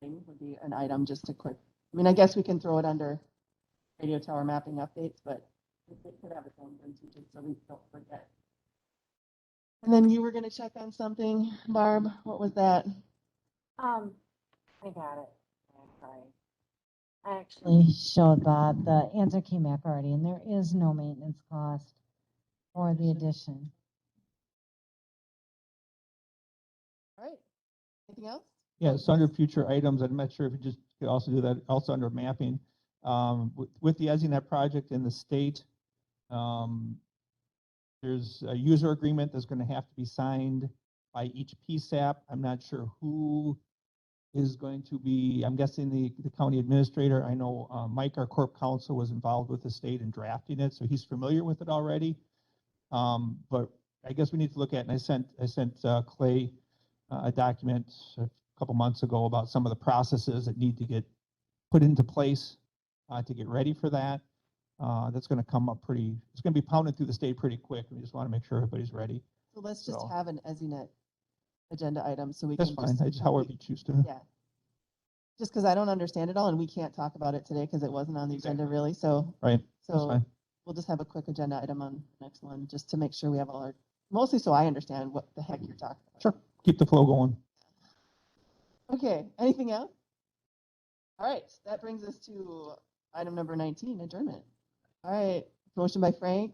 thing would be an item, just a quick. I guess we can throw it under radio tower mapping updates, but it could have its own thing too, just so we don't forget. And then you were going to check on something, Barb. What was that? I got it. Sorry. I actually showed Bob, the answer came back already, and there is no maintenance cost for the addition. All right. Anything else? Yeah, so under future items, I'm not sure if you just could also do that, also under mapping. With the EZNet project in the state, there's a user agreement that's going to have to be signed by each PSAP. I'm not sure who is going to be, I'm guessing the county administrator. I know Mike, our corp counsel, was involved with the state in drafting it, so he's familiar with it already. But I guess we need to look at, and I sent Clay a document a couple months ago about some of the processes that need to get put into place to get ready for that. That's going to come up it's going to be pounded through the state pretty quick. We just want to make sure everybody's ready. So let's just have an EZNet agenda item so we That's can fine. Just however you choose to. Yeah. Just because I don't understand it all and we can't talk about it today because it wasn't on the agenda really. So, right. That's so fine. we'll just have a quick agenda item on the next one just to make sure we have all our, mostly so I understand what the heck you're talking about. Sure. Keep the flow going. Okay. Anything else? All right. That brings us to item number 19, adjournment. All right. Motion by Frank,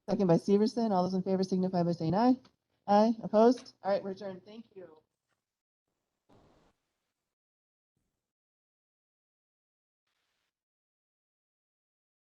second by Severson. All those in favor signify by saying aye. Aye. Opposed? All right. We're adjourned. Thank you.